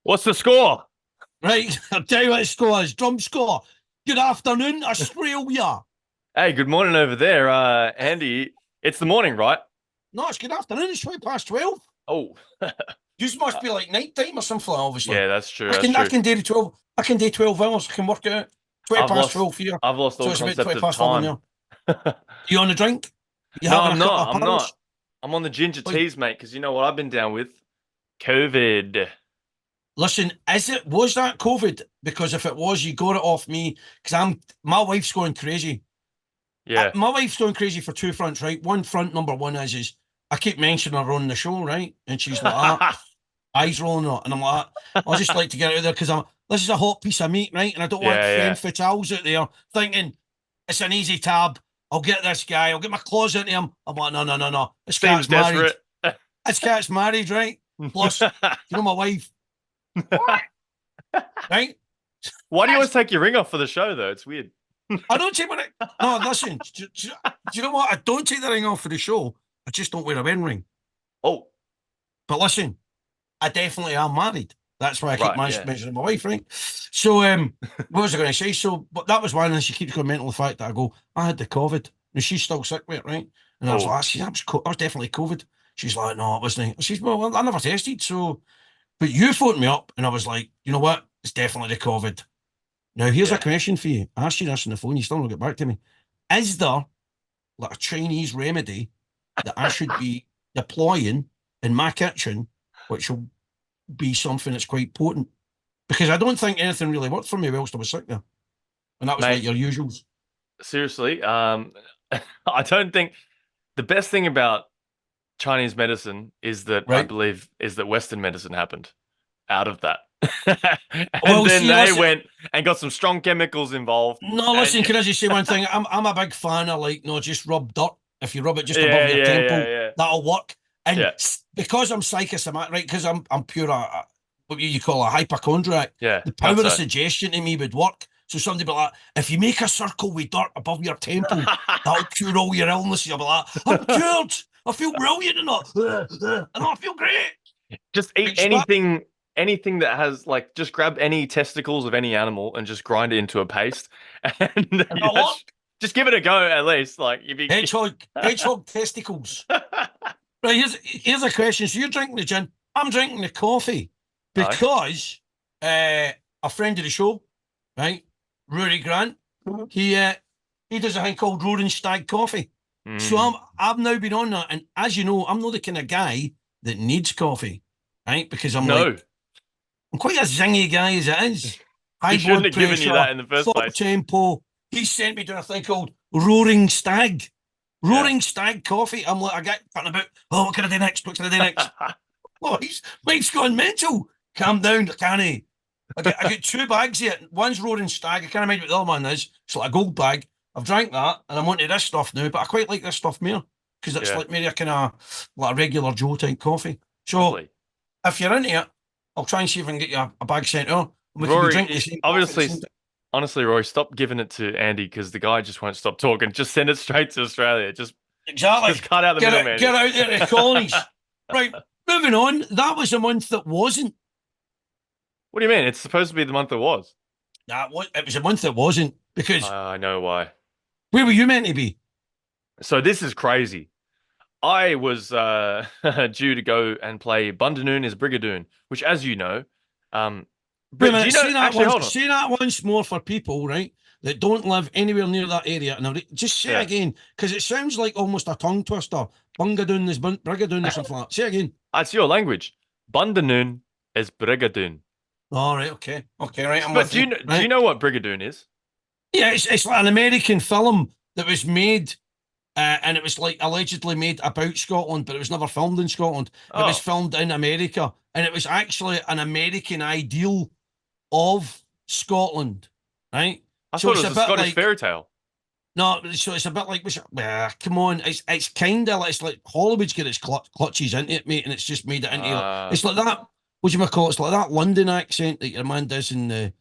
What's the score? Right, I'll tell you what the score is. Drum score. Good afternoon, Australia. Hey, good morning over there, Andy. It's the morning, right? No, it's good afternoon. It's 20 past 12. Oh, You must be like night time or something, obviously. yeah, that's true. I That's can I true. can do the 12. I can do 12 hours. I can work out. 20 I've past lost, 12 here. I've lost So all it's about concept 20 of past 11 time. there. You on the drink? You No, having I'm a couple not. of I'm not. paddles? I'm on the ginger Like, teas, mate. Because you know what I've been down with? COVID. listen, was that COVID? Because if it was, you got it off me. Because my wife's going crazy. Yeah. My wife's going crazy for two fronts, right? One front, number one is I keep mentioning her on the show, right? And she's like, eyes rolling up. And I'm like, I'll just like to get out of there because this is a hot piece of meat, right? And I don't want Yeah, femme yeah. fatales out there thinking it's an easy tab. I'll get this guy, I'll get my claws into him. I'm like, no, no, no, no. This Seems cat's married. desperate. This cat's married, right? Plus, you know my wife, right? Why do you always take your ring off for the show, though? It's weird. I don't take my ring. No, listen. Do you know what? I don't take the ring off for the show. I just don't wear a wedding ring. Oh, But listen, I definitely am married. That's why I keep right. Yeah. mentioning my wife, right? So, what was I going to say? So, but that was one, and she keeps going mental the fact that I go, I had the COVID, and she's still sick with it, right? And I was Oh, like, that was definitely COVID. She's like, no, it wasn't. She's well, I never tested, so. But you phoned me up, and I was like, you know what? It's definitely the COVID. Now, here's a yeah. question for you. I asked you this on the phone. You still don't get back to me. Is there like a Chinese remedy that I should be deploying in my kitchen, which will be something that's quite potent? Because I don't think anything really worked for me whilst I was sick there. And that was like Mate, your usuals, seriously. I don't think the best thing about Chinese medicine is that I right? believe is that Western medicine happened out of that. And Well, then see, they listen, went and got some strong chemicals involved. no, And listen, can I just say one thing? I'm a big fan of like, no, just rub dirt. If you rub it just above yeah, your yeah, yeah, temple, yeah. that'll work. And Yeah, because I'm psychosomatic, right? Because I'm pure, what you call a hypochondriac, yeah, the power that's of so. suggestion to me would work. So somebody be like, if you make a circle with dirt above your temple, that'll cure all your illnesses. I'll be like, I'm cured. I feel brilliant and I feel great. Just eat Right, so that, anything that has like just grab any testicles of any animal and just grind it into a paste. And and that'll that's work. just give it a go at least. Like if you Hedgehog testicles. Right, here's a question. So you're drinking the gin, I'm drinking the coffee Oh, because a friend of the show, right, Rory Grant, he uh, he does a thing called Roaring Stag Coffee. So mm, I've now been on that, and as you know, I'm not the kind of guy that needs coffee, right? Because no. I'm quite a zingy guy as it is. He High shouldn't blood have given you pressure, that in the first top place. tempo. He sent me to a thing called Roaring Stag. Yeah. Roaring Stag Coffee. I'm like, I get thinking about, oh, what can I do next? What can I do next? Oh, Mike's gone mental. Calm down, can he? I get two bags here. One's Roaring Stag. I can't remember what the other one is. It's like a gold bag. I've drank that and I'm onto this stuff now, but I quite like this stuff more because it's Yeah. like maybe a kind of like a regular Joe type coffee. So Lovely. if you're into it, I'll try and see if I can get you a bag sent out. And we can be Rory, drinking the same coffee at the obviously, same time. honestly, Rory, stop giving it to Andy because the guy just won't stop talking. Just send it straight to Australia. Just Exactly. cut out the Get middleman. out there to the colonies. Right. Moving on. That was a month that wasn't. What do you mean? It's supposed to be the month it was. It was a month that wasn't because I know why. where were you meant to be? So this is crazy. I was due to go and play Bundanoon is Brigadoon, which, as you know, um, Wait a do you minute, know? Actually, hold on. say that once more for people, right, that don't live anywhere near that area. Now, just say it Yeah, again, because it sounds like almost a tongue twister. Bungadoon is Brigadoon or something like that. Say it again. it's your language. Bundanoon is Brigadoon. All right, okay. Okay, right, I'm But with you. do you Right. know what Brigadoon is? Yeah, it's like an American film that was made, and it was like allegedly made about Scotland, but it was never filmed in Scotland. It was Oh, filmed in America, and it was actually an American ideal of Scotland, right? I So thought it it's was a a bit Scottish like fairy tale. no, so it's a bit like come on, it's kind of like it's like Hollywood's got its clutches into it, mate, and it's just made it into like, Uh, it's like that. What do you call it? It's like that London accent that your man does in the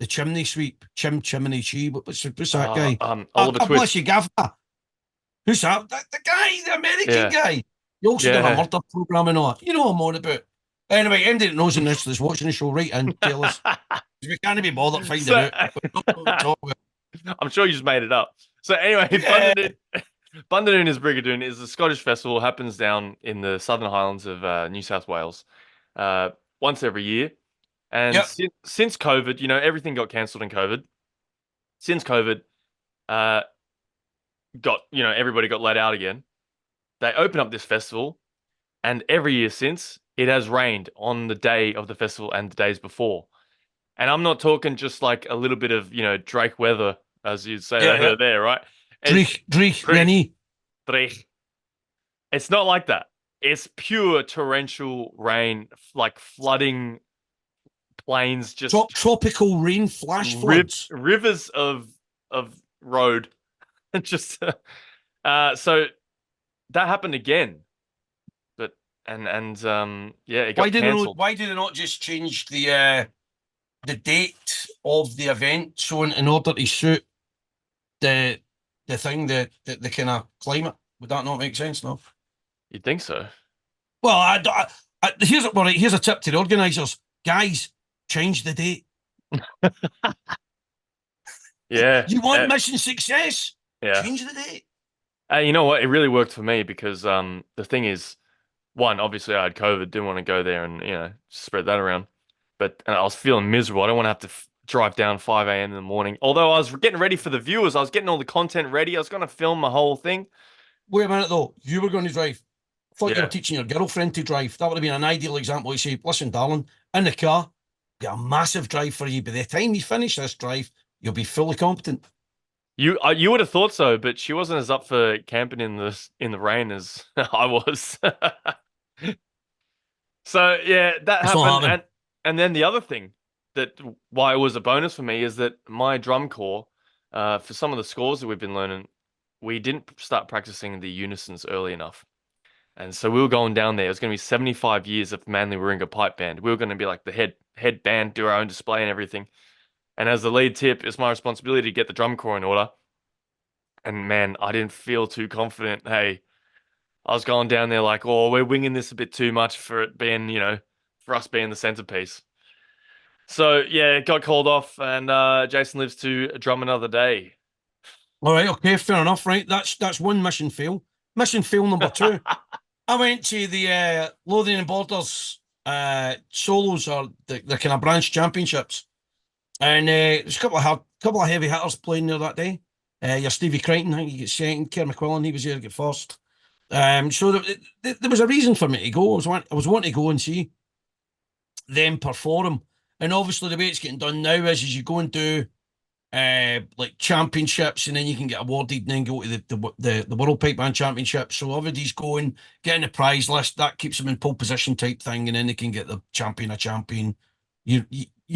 chimney sweep, chimney chee. What's that guy? Oliver God bless Twist. you, Gaffer. Who's that? The guy, the American Yeah, guy. He also done a yeah. murder program and all. You know what I'm on about. Anyway, anybody that knows in this that's watching the show, right in, tell us. 'Cause we can't be bothered finding So out. We've not got to talk about. I'm sure you just made it up. So anyway, Yeah, Bundanoon is Brigadoon is a Scottish festival happens down in the Southern Highlands of New South Wales, uh, once every year. And yep, since COVID, everything got cancelled in COVID. Since COVID, uh, everybody got let out again. They open up this festival, and every year since, it has rained on the day of the festival and the days before. And I'm not talking just like a little bit of, Drake weather, as you'd say yeah, yeah. there, right? It's Dreich, Drake, Rennie. Drake. It's not like that. It's pure torrential rain, like flooding plains, just Tropical rain flash floods. rivers of road. Just so that happened again, but yeah, it got cancelled. Why did they not just change the date of the event so in order to suit the thing, the kind of climate? Would that not make sense? No. You'd think so. Well, here's a tip to the organisers, guys. Change the date. Yeah, You want mission success? yeah. Change the date. You know what? It really worked for me because the thing is, one, obviously I had COVID, didn't want to go there and spread that around, but and I was feeling miserable. I don't want to have to drive down 5 a.m. in the morning. Although I was getting ready for the viewers, I was getting all the content ready. I was going to film my whole thing. Wait a minute though. You were going to drive. I thought you were Yeah. teaching your girlfriend to drive. That would have been an ideal example. You say, listen, darling, in the car, got a massive drive for you. By the time you finish this drive, you'll be fully competent. You would have thought so, but she wasn't as up for camping in the rain as I was. So yeah, that It's not happened, happening. and then the other thing that why it was a bonus for me is that my drum corps, for some of the scores that we've been learning, we didn't start practicing the unisons early enough, and so we were going down there. It was going to be 75 years of Manly Warringah pipe band. We were going to be like the head band, do our own display and everything. And as the lead tip, it's my responsibility to get the drum corps in order. And man, I didn't feel too confident. Hey, I was going down there like, oh, we're winging this a bit too much for it being, for us being the centerpiece. So yeah, it got called off, and Jason lives to drum another day. All right, okay, fair enough, right? That's one mission fail. Mission fail number two. I went to the Lothian Borders solos or the kind of branch championships. And there's a couple of heavy hitters playing there that day. Your Stevie Crichton, I think he got second. Kerr McQuillan, he was there to get first. So there was a reason for me to go. I was wanting to go and see them perform. And obviously the way it's getting done now is you go and do like championships, and then you can get awarded and then go to the World Pipe Band Championship. So everybody's going, getting the prize list, that keeps them in pole position type thing, and then they can get the champion a champion. You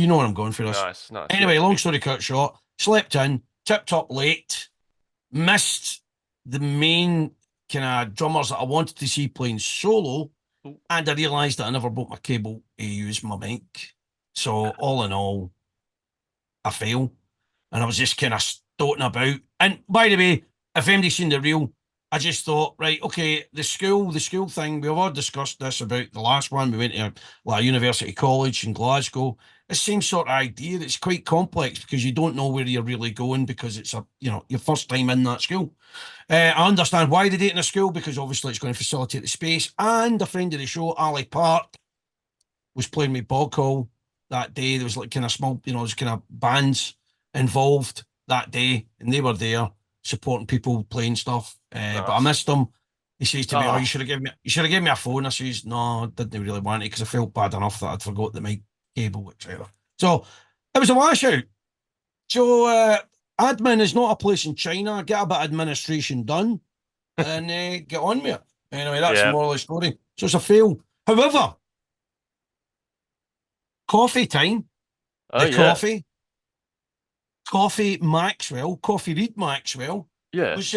know what I'm going for this. Nice, nice. Anyway, long story cut short, slept in, tip top late, missed the main kind of drummers that I wanted to see playing solo, and I realised that I never bought my cable to use my mic. So all in all, I fail. And I was just kind of stoating about. And by the way, if anybody's seen the reel, I just thought, right, okay, the school thing, we've all discussed this about the last one. We went to like University College in Glasgow. The same sort of idea. It's quite complex because you don't know where you're really going because it's your first time in that school. I understand why they did it in a school because obviously it's going to facilitate the space. And a friend of the show, Ali Park, was playing with Bog Hall that day. There was like kind of small, there's kind of bands involved that day, and they were there supporting people playing stuff. But I Nice. missed them. He says to me, "Oh, Oh, you should have given me a phone." I says, "No, I didn't really want it because I felt bad enough that I'd forgot the mic cable, etc." So it was a washout. So admin is not a place in China. Get a bit of administration done and get on with it. Anyway, that's the yeah. moral of the story. So it's a fail. However, coffee time. Oh The yeah. Coffee Reid Maxwell Yeah. was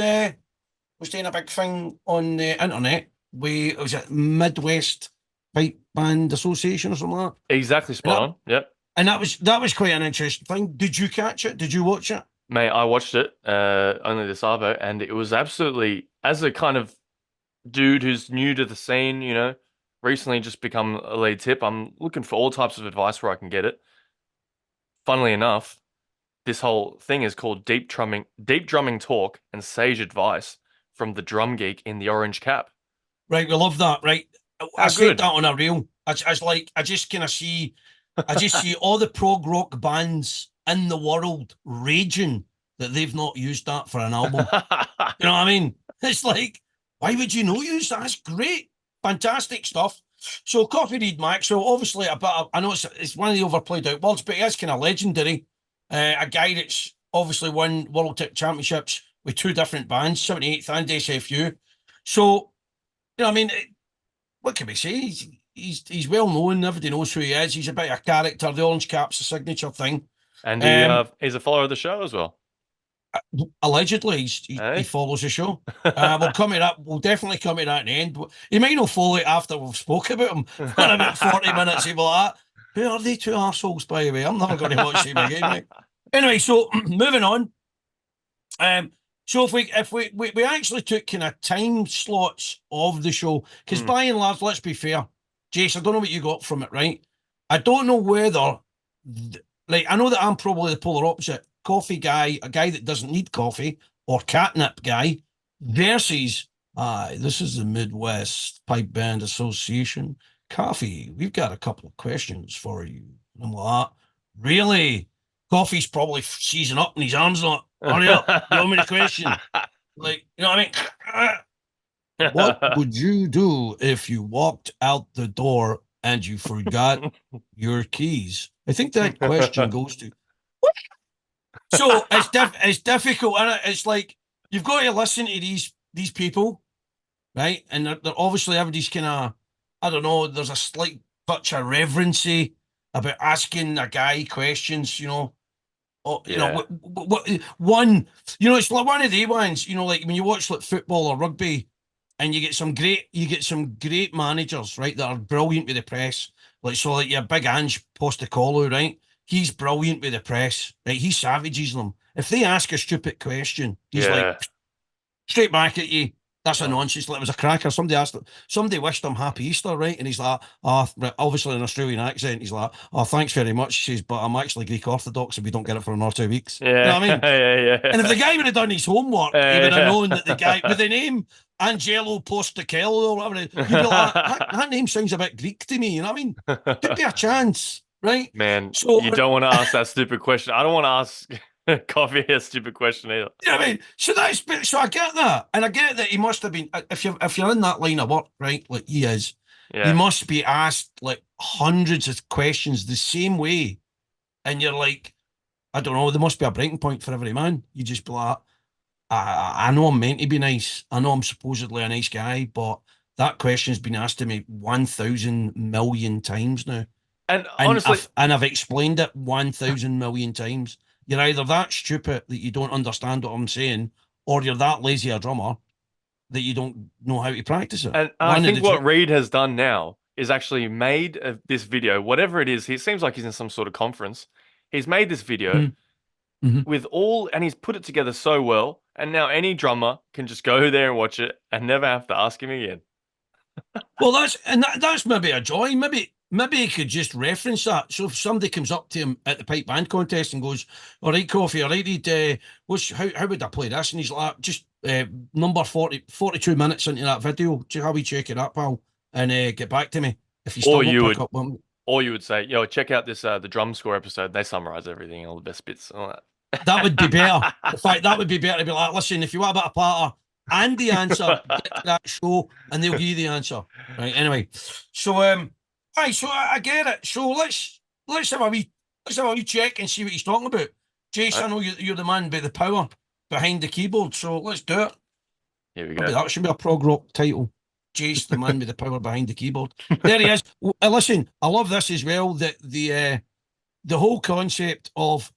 doing a big thing on the internet. Was it Midwest Pipe Band Association or something like that? Exactly And spot on. Yep. that was quite an interesting thing. Did you catch it? Did you watch it? Mate, I watched it only this Arvo, and it was absolutely as a kind of dude who's new to the scene, recently just become a lead tip. I'm looking for all types of advice where I can get it. Funnily enough, this whole thing is called deep drumming talk and sage advice from the drum geek in the orange cap. Right, we love that. Right, I How said good. that on a reel. I just kind of see, I just see all the prog rock bands in the world raging that they've not used that for an album. You know what I mean? It's like, why would you not use that? That's great, fantastic stuff. So, Coffee Reid Maxwell, obviously, I know it's one of the overplayed out words, but he is kind of legendary. A guy that's obviously won World Tip Championships with two different bands, 78th and SFU. So, you know, I mean, what can we say? He's well known. Everybody knows who he is. He's a bit of a character. The orange cap's a signature thing. And Um, he's a follower of the show as well. Allegedly, he Hey? follows the show. We'll come to that. We'll definitely come to that in the end. He might not follow it after we've spoke about him for about 40 minutes. He'll be like, who are they two arseholes, by the way? I'm never going to watch him again, mate. Anyway, so moving on. So if we actually took kind of time slots of the show, because by and large, let's be fair, Jace, I don't know what you got from it, right? I don't know whether, like, I know that I'm probably the polar opposite. Coffee guy, a guy that doesn't need coffee, or catnip guy, versus, this is the Midwest Pipe Band Association. Coffee, we've got a couple of questions for you. And I'm like, really? Coffee's probably seizing up and his arms not, hurry up, you want me to question? Like, you know what I mean? What would you do if you walked out the door and you forgot your keys? I think that question goes to. So it's difficult, and it's like you've got to listen to these people, right? And they're obviously everybody's kind of, I don't know. There's a slight touch of reverency about asking a guy questions, you know. Oh, you know, Yeah. one, you know, it's like one of the ones, you know, like when you watch like football or rugby, and you get some great managers, right, that are brilliant with the press. Like so, like your big Ange Postecoglou, right? He's brilliant with the press, right? He savages them. If they ask a stupid question, he's like Yeah. straight back at you. That's a Oh. nonsense. Like it was a cracker. Somebody wished him happy Easter, right? And he's like, oh, obviously an Australian accent. He's like, oh, thanks very much. He says, but I'm actually Greek Orthodox if we don't get it for another 2 weeks. You know Yeah. what I mean? Yeah. And if the guy would have done his homework, he would have Yeah. known that the guy with the name Angelo Postecoglou or whatever, you'd be like, that name sounds a bit Greek to me. You know what I mean? Could be a chance, right? Man, So, you don't want to ask that stupid question. I don't want to ask Coffee a stupid question either. you know what I mean? So I get that, and I get that he must have been. If you're in that line of work, right, like he is, you Yeah. must be asked like hundreds of questions the same way, and you're like, I don't know. There must be a breaking point for every man. You just be like, I know I'm meant to be nice. I know I'm supposedly a nice guy, but that question's been asked to me 1,000,000,000 times now. And And honestly, I've explained it 1,000,000,000 times. You're either that stupid that you don't understand what I'm saying, or you're that lazy a drummer that you don't know how to practice it. and I One of think the two. what Reid has done now is actually made this video, whatever it is, he seems like he's in some sort of conference. He's made this video Mm-hmm. Mm-hmm. with all, and he's put it together so well. And now any drummer can just go there and watch it and never have to ask him again. Well, that's maybe a joy. Maybe he could just reference that. So if somebody comes up to him at the pipe band contest and goes, "All right, Coffee, all right, Reid, how would I play this?" And he's like, "Just number 42 minutes into that video. How we check it up, pal, and get back to me if you Or still don't you pick would, up one." or you would say, yo, check out this the drum score episode. They summarize everything, all the best bits, and all that. That would be better. In fact, that would be better to be like, listen, if you want a bit of patter and the answer, get to that show and they'll give you the answer. Right. Anyway. So aye, so I get it. So let's have a wee check and see what he's talking about. Jace, I Right, know you're the man by the power behind the keyboard, so let's do it. here we Maybe go. that should be a prog rock title. Jace, the man with the power behind the keyboard. There he is. Listen, I love this as well. That the whole concept of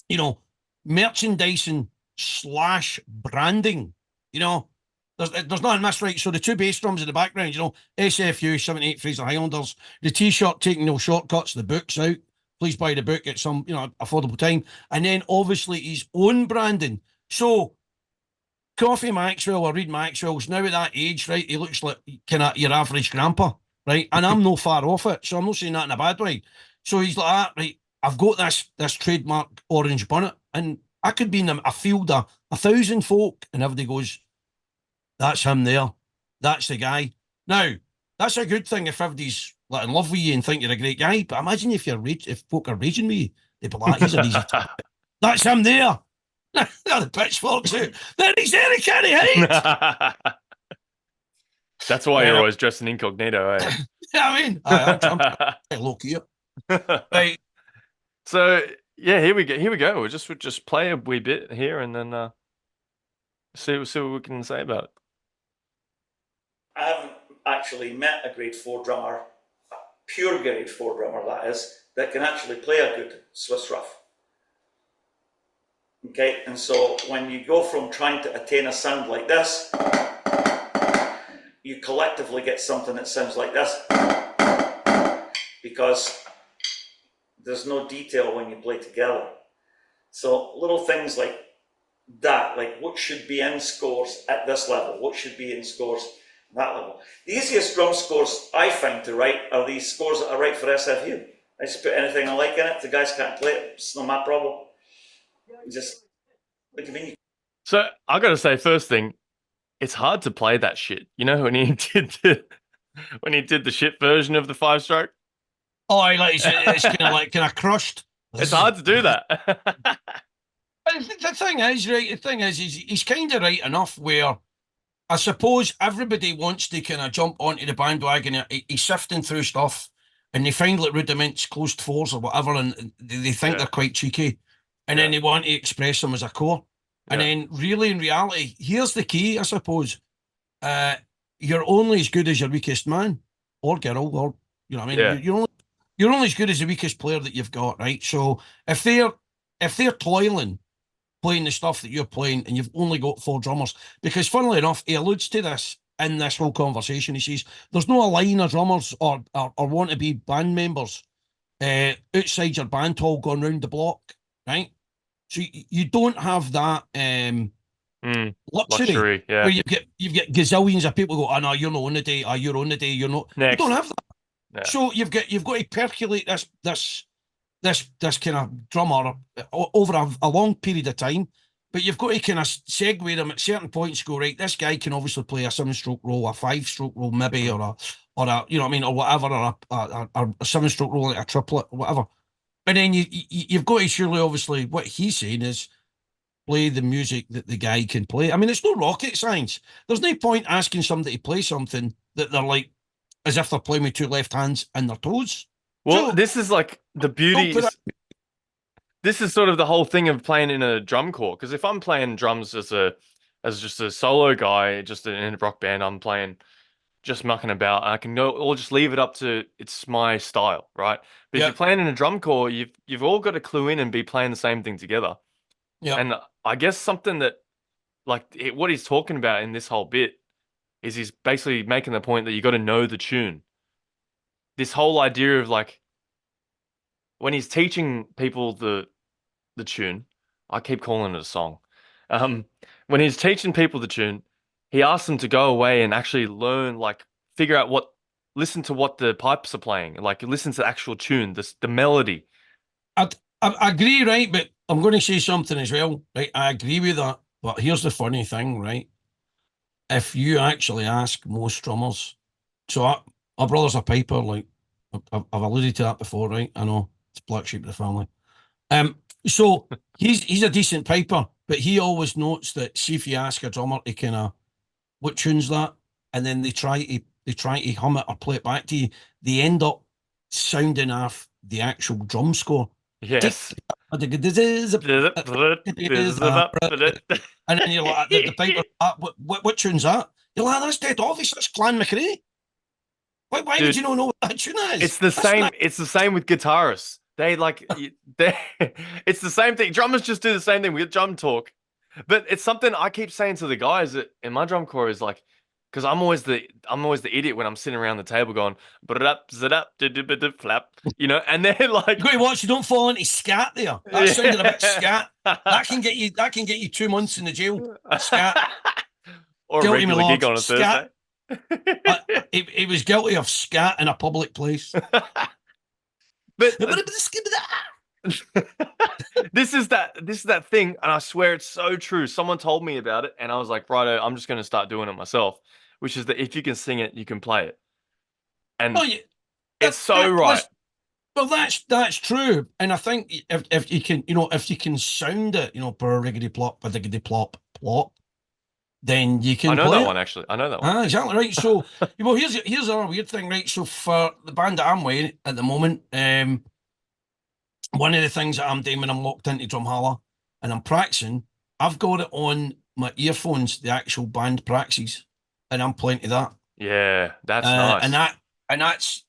you know, merchandising slash branding. You know, there's nothing missed, right? So the two bass drums in the background, you know, SFU 78 Fraser Highlanders, the T-shirt taking no shortcuts, the book's out. Please buy the book at some, affordable time. And then obviously his own branding. So Coffee Maxwell or Reid Maxwell's now at that age, right? He looks like kind of your average grandpa, right? And I'm no far off it, so I'm not saying that in a bad way. So he's like, right, I've got this trademark orange bonnet, and I could be in a field of 1,000 folk, and everybody goes, that's him there. That's the guy. Now, that's a good thing if everybody's like in love with you and think you're a great guy. But imagine if folk are raging with you, they'd be like, he's an easy. That's him there. The pitchforks out. There he's there, he can't hide. That's why you're always dressed in incognito, eh? Yeah, I mean, I'm low key. Right. So yeah, here we go. Here we go. We'll just play a wee bit here and then see what we can say about it. I haven't actually met a grade 4 drummer, a pure grade 4 drummer that is, that can actually play a good Swiss rough. Okay, and so when you go from trying to attain a sound like this, you collectively get something that sounds like this, because there's no detail when you play together. So little things like that, like what should be in scores at this level, what should be in scores at that level. The easiest drum scores I find to write are these scores that I write for SFU. I just put anything I like in it. The guys can't play it, it's not my problem. Just like me. So I gotta say, first thing, it's hard to play that shit. You know when he did the shit version of the 5-stroke? Oh, it's kind of crushed. It's hard to do that. The thing is, right? The thing is, he's kind of right enough where I suppose everybody wants to kind of jump onto the bandwagon. He's sifting through stuff, and they find like rudiments, closed fours or whatever, and they think they're quite cheeky, and then they want to express them as a core. And then, really, in reality, here's the key, I suppose. You're only as good as your weakest man or girl, or you know what I mean. You're only as good as the weakest player that you've got, right? So if they're toiling, playing the stuff that you're playing, and you've only got 4 drummers, because funnily enough, he alludes to this in this whole conversation. He says there's no a line of drummers or want to be band members outside your band hall going round the block, right? So you don't have that luxury where you've got gazillions of people go, oh no, you're not on the day, oh you're on the day, you're not. Next. You don't have that. Yeah. So you've got to percolate this kind of drummer over a long period of time, but you've got to kind of segue them at certain points. Go right, this guy can obviously play a 7-stroke roll, a 5-stroke roll, maybe, or a you know what I mean, or whatever, or a 7-stroke roll, like a triplet, or whatever. And then you've got to surely, obviously, what he's saying is play the music that the guy can play. I mean, it's no rocket science. There's no point asking somebody to play something that they're like, as if they're playing with 2 left hands and their toes. Well, so, this is like the beauty. This is sort of the whole thing of playing in a drum corps. Because if I'm playing drums as just a solo guy, just in a rock band, I'm playing just mucking about. I can go or just leave it up to it's my style, right? But if you're playing in a drum corps, you've all got to clue in and be playing the same thing together. Yeah. And I guess something that what he's talking about in this whole bit is he's basically making the point that you got to know the tune. This whole idea of like when he's teaching people the tune, I keep calling it a song. When he's teaching people the tune, he asks them to go away and actually learn, figure out listen to what the pipes are playing, listen to the actual tune, the melody. I agree, right? But I'm going to say something as well, right? I agree with that. But here's the funny thing, right? If you actually ask most drummers, so our brother's a piper, I've alluded to that before, right? I know it's black sheep of the family. So he's a decent piper, but he always notes that see if you ask a drummer to kind of what tune's that, and then they try to hum it or play it back to you, they end up sounding off the actual drum score. Yes. And then you're like, the piper, what tune's that? You're like, that's dead obvious, that's Clan McRae. Why Dude, would you not know what that tune is? It's the same. It's the same with guitarists. It's the same thing. Drummers just do the same thing. We get drum talk, but it's something I keep saying to the guys that in my drum corps is because I'm always the idiot when I'm sitting around the table going "Ba-da-dap, zip-dap, du-du-ba-du, flap," you know, and then You like got to watch you don't fall into scat there. That sounded a bit scat. That can get you 2 months in the jail. Scat. or a Guilty, my regular gig lord. on a Scat. Thursday. He was guilty of scat in a public place. But this is that thing, and I swear it's so true. Someone told me about it, and I was like, righto, I'm just going to start doing it myself. Which is that if you can sing it, you can play it, and Oh, yeah, it's so right. listen, well, that's true, and I think if you can, if you can sound it, per riggedy plop, a diggity plop, plop, then you I can know play that it. one actually. I know that one. Ah, exactly right. So, well, here's our weird thing, right? So for the band that I'm with at the moment, one of the things that I'm doing when I'm locked into Drumhala and I'm practicing, I've got it on my earphones, the actual band practices, and I'm playing to that. Yeah, that's Uh, nice. and that and that's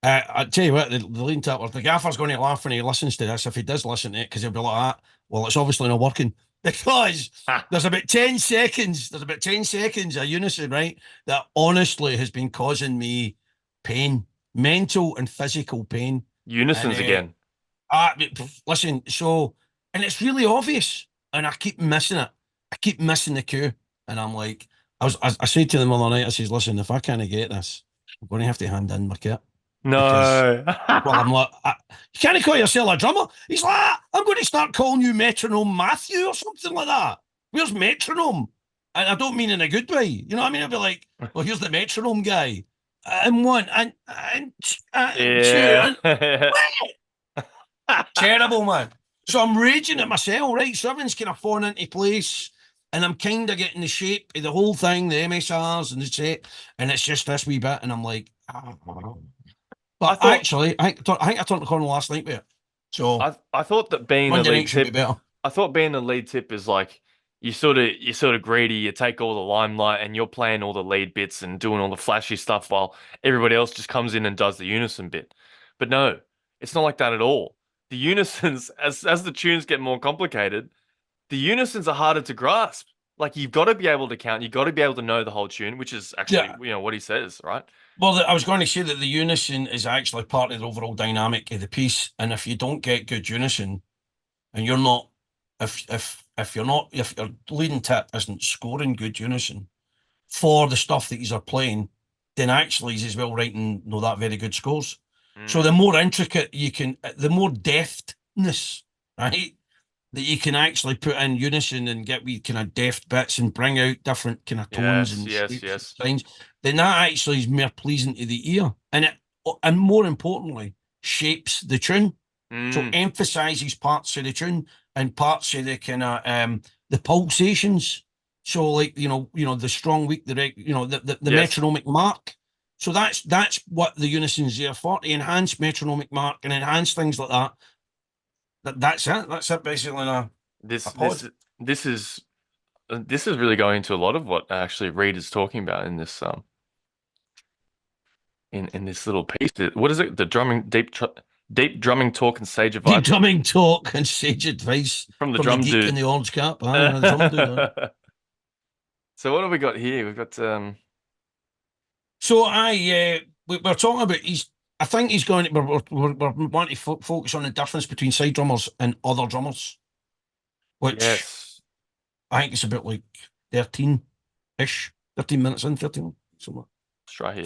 I tell you what, the lean tap or the gaffer's going to laugh when he listens to this, if he does listen to it, because he'll be like, well, it's obviously not working. Because there's about 10 seconds, of unison, right? That honestly has been causing me pain, mental and physical pain. And Unisons again. listen, so, and it's really obvious, and I keep missing it. I keep missing the cue, and I'm like, I said to them the other night, I says, listen, if I can't get this, I'm going to have to hand in my kit because, No. well, I'm like, you can't call yourself a drummer. He's like, I'm going to start calling you Metronome Matthew or something like that. Where's Metronome? And I don't mean in a good way. You know what I mean? I'll be like, well, here's the Metronome guy. And one, and two, Yeah. and terrible, man. So I'm raging at myself, right? So everything's kind of falling into place. And I'm kind of getting the shape of the whole thing, the MSRs and the shape. And it's just this wee bit. And I'm like, I But thought actually, I think I turned the corner last night with it. So I thought that being the Monday lead night should be tip, better. I thought being the lead tip is like you're sort of greedy, you take all the limelight and you're playing all the lead bits and doing all the flashy stuff while everybody else just comes in and does the unison bit. But no, it's not like that at all. The unisons, as the tunes get more complicated, the unisons are harder to grasp. Like you've got to be able to count, you've got to be able to know the whole tune, which is actually, Yeah. what he says, right? Well, I was going to say that the unison is actually part of the overall dynamic of the piece. And if you don't get good unison, and you're not, if you're not, if your leading tip isn't scoring good unison for the stuff that he's are playing, then actually he's as well writing no that very good scores. So the Mm, more intricate you can, the more deftness, right, that you can actually put in unison and get wee kind of deft bits and bring out different kind of tones yes, and yes, shapes and yes. signs, then that actually is more pleasing to the ear. And more importantly, shapes the tune. So Mm, emphasizes parts of the tune and parts of the kind of the pulsations. So like the strong weak, the yes. metronomic mark. So that's what the unison's there for, to enhance metronomic mark and enhance things like that. That's it. That's it basically in a This pod. this this is this is really going into a lot of what actually Reid is talking about in this in this little piece. What is it? The drumming deep drumming talk and sage Deep advice drumming talk and sage advice from the from the drum geek in dude. the orange cap. The drum dude. So what have we got here? We've got So we're talking about I think he's going. We're wanting to focus on the difference between side drummers and other drummers, which yes. I think it's about like 13-ish, 13 minutes in, 13 somewhere. Let's try here.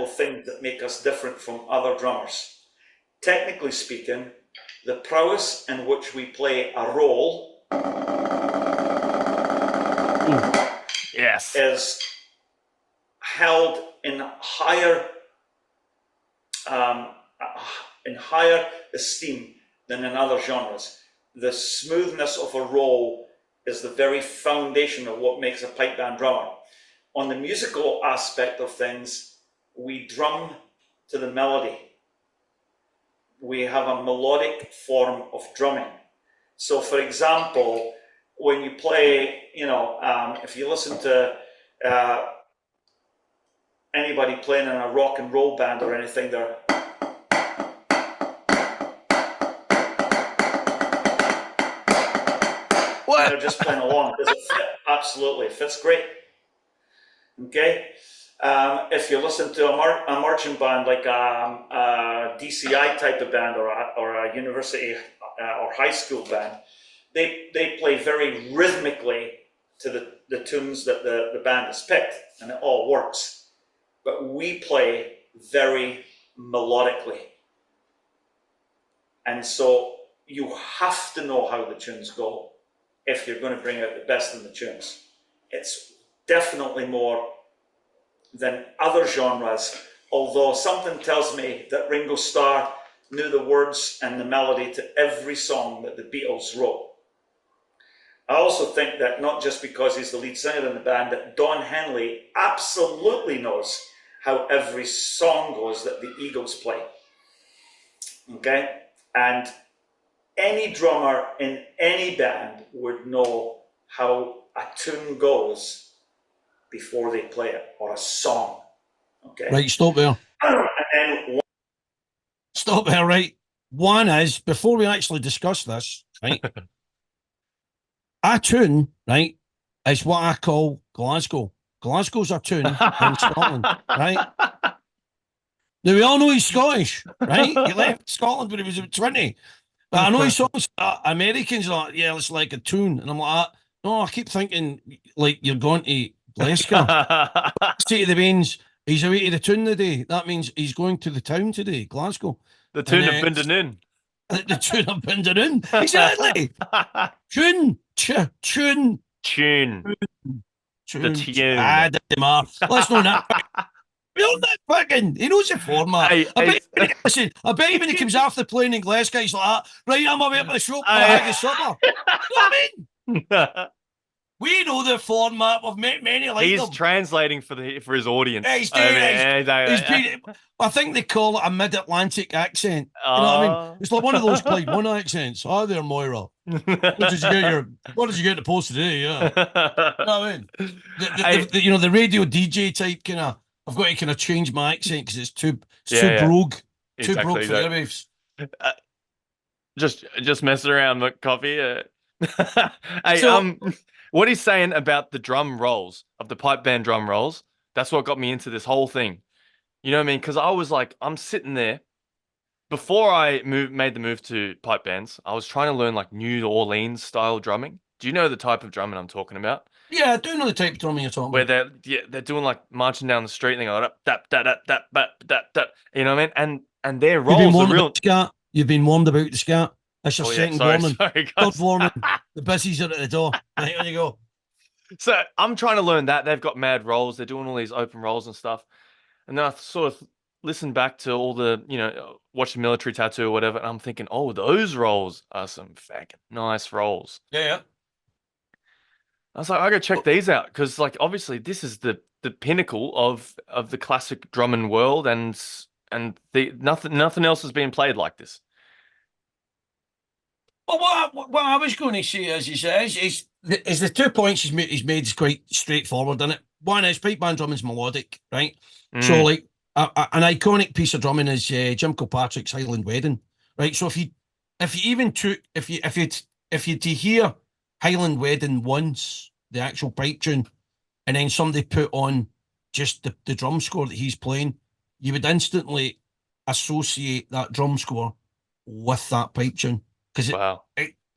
Things that make us different from other drummers. Technically speaking, the prowess in which we play a roll Yes. is held in um, higher esteem than in other genres. The smoothness of a roll is the very foundation of what makes a pipe band drummer. On the musical aspect of things, we drum to the melody. We have a melodic form of drumming. So, for example, when you play, if you listen to anybody playing in a rock and roll band or anything, they're What? they're just playing along. Does it fit? Absolutely, it fits great. Okay. If you listen to a marching band like a DCI type of band or a university or high school band, they play very rhythmically to the tunes that the band has picked, and it all works. But we play very melodically. And so you have to know how the tunes go if you're going to bring out the best in the tunes. It's definitely more than other genres, although something tells me that Ringo Starr knew the words and the melody to every song that the Beatles wrote. I also think that not just because he's the lead singer in the band, that Don Henley absolutely knows how every song goes that the Eagles play. Okay? And any drummer in any band would know how a tune goes before they play it, or a song. Okay? Right, stop there. And then Stop there, right? One is, before we actually discuss this, right? A tune, right, is what I call Glasgow. Glasgow's a tune in Scotland, right? Now, we all know he's Scottish, right? He left Scotland when he was 20. But I know his songs, Americans are like, yeah, it's like a tune. And I'm like, no, I keep thinking, like, you're going to Glasgow. Say to the Bains, he's away to the tune today. That means he's going to the town today, Glasgow. The tune of Bindonin. The tune of Bindonin. Exactly. Tune. Tune. The tune. Let's know that. We're not fucking. He knows the format. Listen, I bet when he comes off the plane in Glasgow, he's like, right, I'm away up the shop for a hag of supper. You know what I mean? We know the format. We've met many like He's them. translating for his audience. He's I think they call it a mid-Atlantic accent. You know what I mean? It's like one of those Clyde One accents. Hi there, Moira. What did you get to post today? Yeah. You know what I mean? You know, the radio DJ type kind of. I've got to kind of change my accent because it's too brogue. Too brogue for the airwaves. Just messing around with coffee. Hey, what he's saying about the drum rolls of the pipe band drum rolls, that's what got me into this whole thing. You know what I mean? Because I was like, I'm sitting there. Before I made the move to pipe bands, I was trying to learn like New Orleans style drumming. Do you know the type of drumming I'm talking about? Yeah, I do know the type of drumming you're talking Where about. they're doing like marching down the street and they go that, you know what I mean? And their rolls are real. You've been warned about the scat. That's your second warning. Sorry, third warning. The busies are at the door. Right, on you go. So I'm trying to learn that. They've got mad rolls. They're doing all these open rolls and stuff. And then I sort of listened back to all the, watch the Military Tattoo or whatever. And I'm thinking, oh, those rolls are some fucking nice rolls. Yeah. I was like, I gotta check these out because, like, obviously, this is the pinnacle of the classic drumming world, and nothing else has been played like this. Well, what I was going to say, as he says, is the 2 points he's made is quite straightforward, isn't it? One is pipe band drumming's melodic, right? So, like, an iconic piece of drumming is Jim Kilpatrick's Highland Wedding, right? So if you to hear Highland Wedding once, the actual pipe tune, and then somebody put on just the drum score that he's playing, you would instantly associate that drum score with that pipe tune because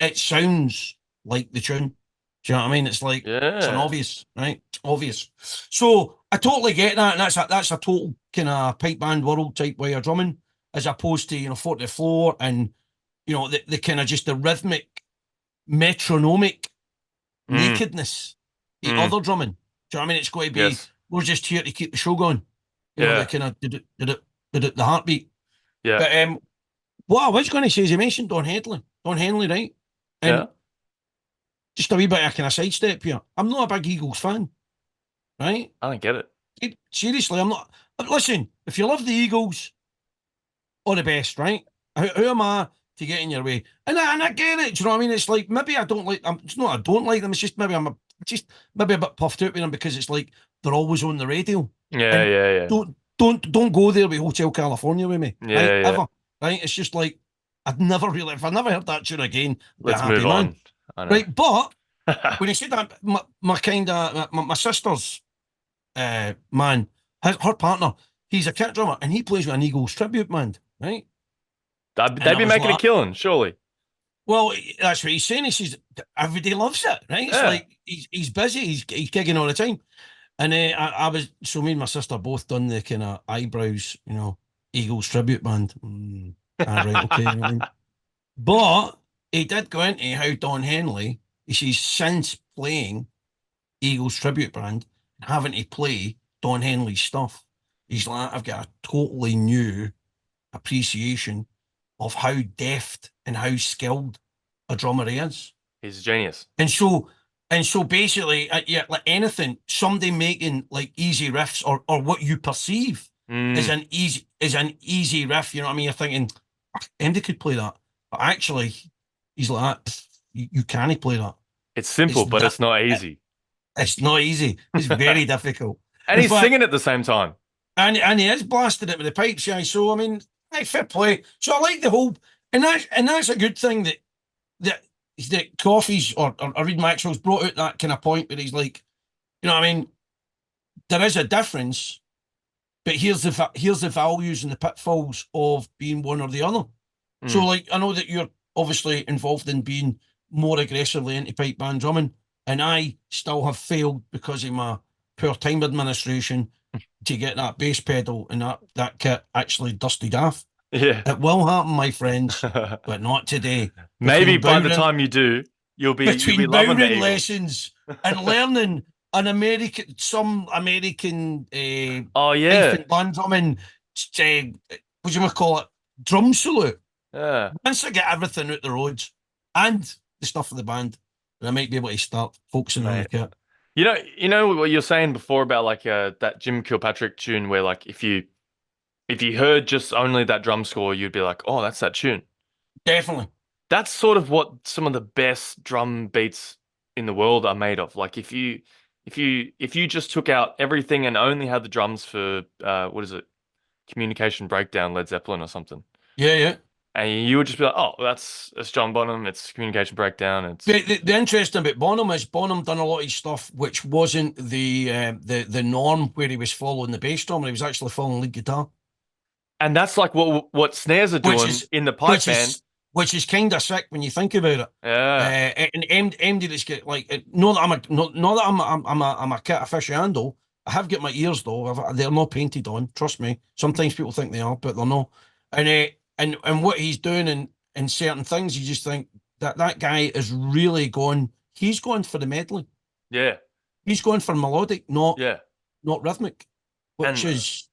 it sounds like the tune. Do you know what I mean? It's like it's an obvious, right? It's obvious. So I totally get that, and that's a total kind of pipe band world type way of drumming, as opposed to 44 and the kind of just the rhythmic, metronomic nakedness, the other drumming. Do you know what I mean? It's going to be we're just here to keep the show going. The kind of the heartbeat. Yeah. But what I was going to say is, you mentioned Don Henley, right? And just a wee bit of kind of sidestep here. I'm not a big Eagles fan, right? I don't get it. Seriously, I'm not. Listen, if you love the Eagles, all the best, right? Who am I to get in your way? And I get it. Do you know what I mean? It's like maybe I don't like them. It's not I don't like them. It's just maybe I'm maybe a bit puffed out with them because it's like they're always on the radio. Yeah. Don't go there with Hotel California with me. Yeah, right? Ever. Right? It's just like if I never heard that tune again, let's move on. Right, but when you say that, my sisters, man, her partner, he's a kit drummer, and he plays with an Eagles tribute band, right? And They'd I be was making a like, killing, surely. well, that's what he's saying. He says everybody loves it, right? It's Yeah. like he's busy, he's gigging all the time. And I was, so me and my sister both done the kind of eyebrows, Eagles tribute band. Right, okay. You know what I mean? But he did go into how Don Henley, he's since playing Eagles tribute band and having to play Don Henley's stuff. He's like, I've got a totally new appreciation of how deft and how skilled a drummer he is. He's a genius. And so basically, yeah, like anything, somebody making like easy riffs or what you perceive is Mm. an easy riff. You know what I mean? You're thinking, Andy could play that, but actually, he's like, you can't play that. It's simple, It's but that. it's not easy. It's not easy. It's very difficult. And In he's fact, singing at the same time. and he is blasting it with the pipes, yeah. So I mean, hey, fair play. So I like the whole, and that's a good thing that Coffee's or Reid Maxwell's brought out that kind of point where he's like, you know what I mean? There is a difference, but here's the values and the pitfalls of being one or the other. So Mm. like, I know that you're obviously involved in being more aggressively into pipe band drumming, and I still have failed because of my poor time administration to get that bass pedal and that kit actually dusted off. Yeah. It will happen, my friends, but not today. Maybe Between by the bowring, time you do, you'll be between loving the bowring Eagles. lessons and learning some American Oh pipe yeah. and band drumming, what do you call it, drum solo. Yeah. Once I get everything out the roads and the stuff for the band, then I might be able to start focusing on the Mate. kit. You know what you're saying before about like that Jim Kilpatrick tune where like if you heard just only that drum score, you'd be like, oh, that's that tune. Definitely. That's sort of what some of the best drum beats in the world are made of. Like if you just took out everything and only had the drums for what is it? Communication Breakdown, Led Zeppelin or something. Yeah, yeah. And you would just be like, oh, that's John Bonham, it's Communication Breakdown, it's The interesting about Bonham is Bonham done a lot of stuff which wasn't the norm where he was following the bass drum and he was actually following lead guitar, and that's like what snares are which doing is in the pipe which band. is which is kind of sick when you think about it. Yeah. And MD that's get like not that I'm a kit aficionado. I have got my ears though. They're not painted on. Trust me. Sometimes people think they are, but they're not. And what he's doing in certain things, you just think that guy is really going. He's going for the medley. Yeah. He's going for melodic, not Yeah. not rhythmic, which And is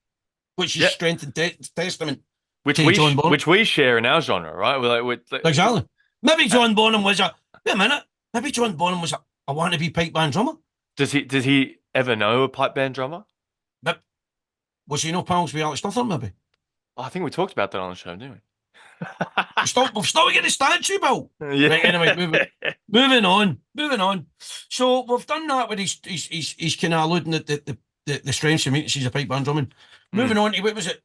yeah, strength and testament which to we John Bonham. which we share in our genre, right? Exactly. Maybe John Bonham was a wait a minute. Maybe John Bonham was a wannabe pipe band drummer. does he ever know a pipe band drummer? But was he no pals with Alex Stuffler, maybe? Oh, I think we talked about that on the show, didn't We've still got the statue, Bill. we? Yeah. Right, anyway, moving on. So we've done that with he's kind of alluding at the strengths of me. She's a pipe band drumming. Moving Mm. on to what was it?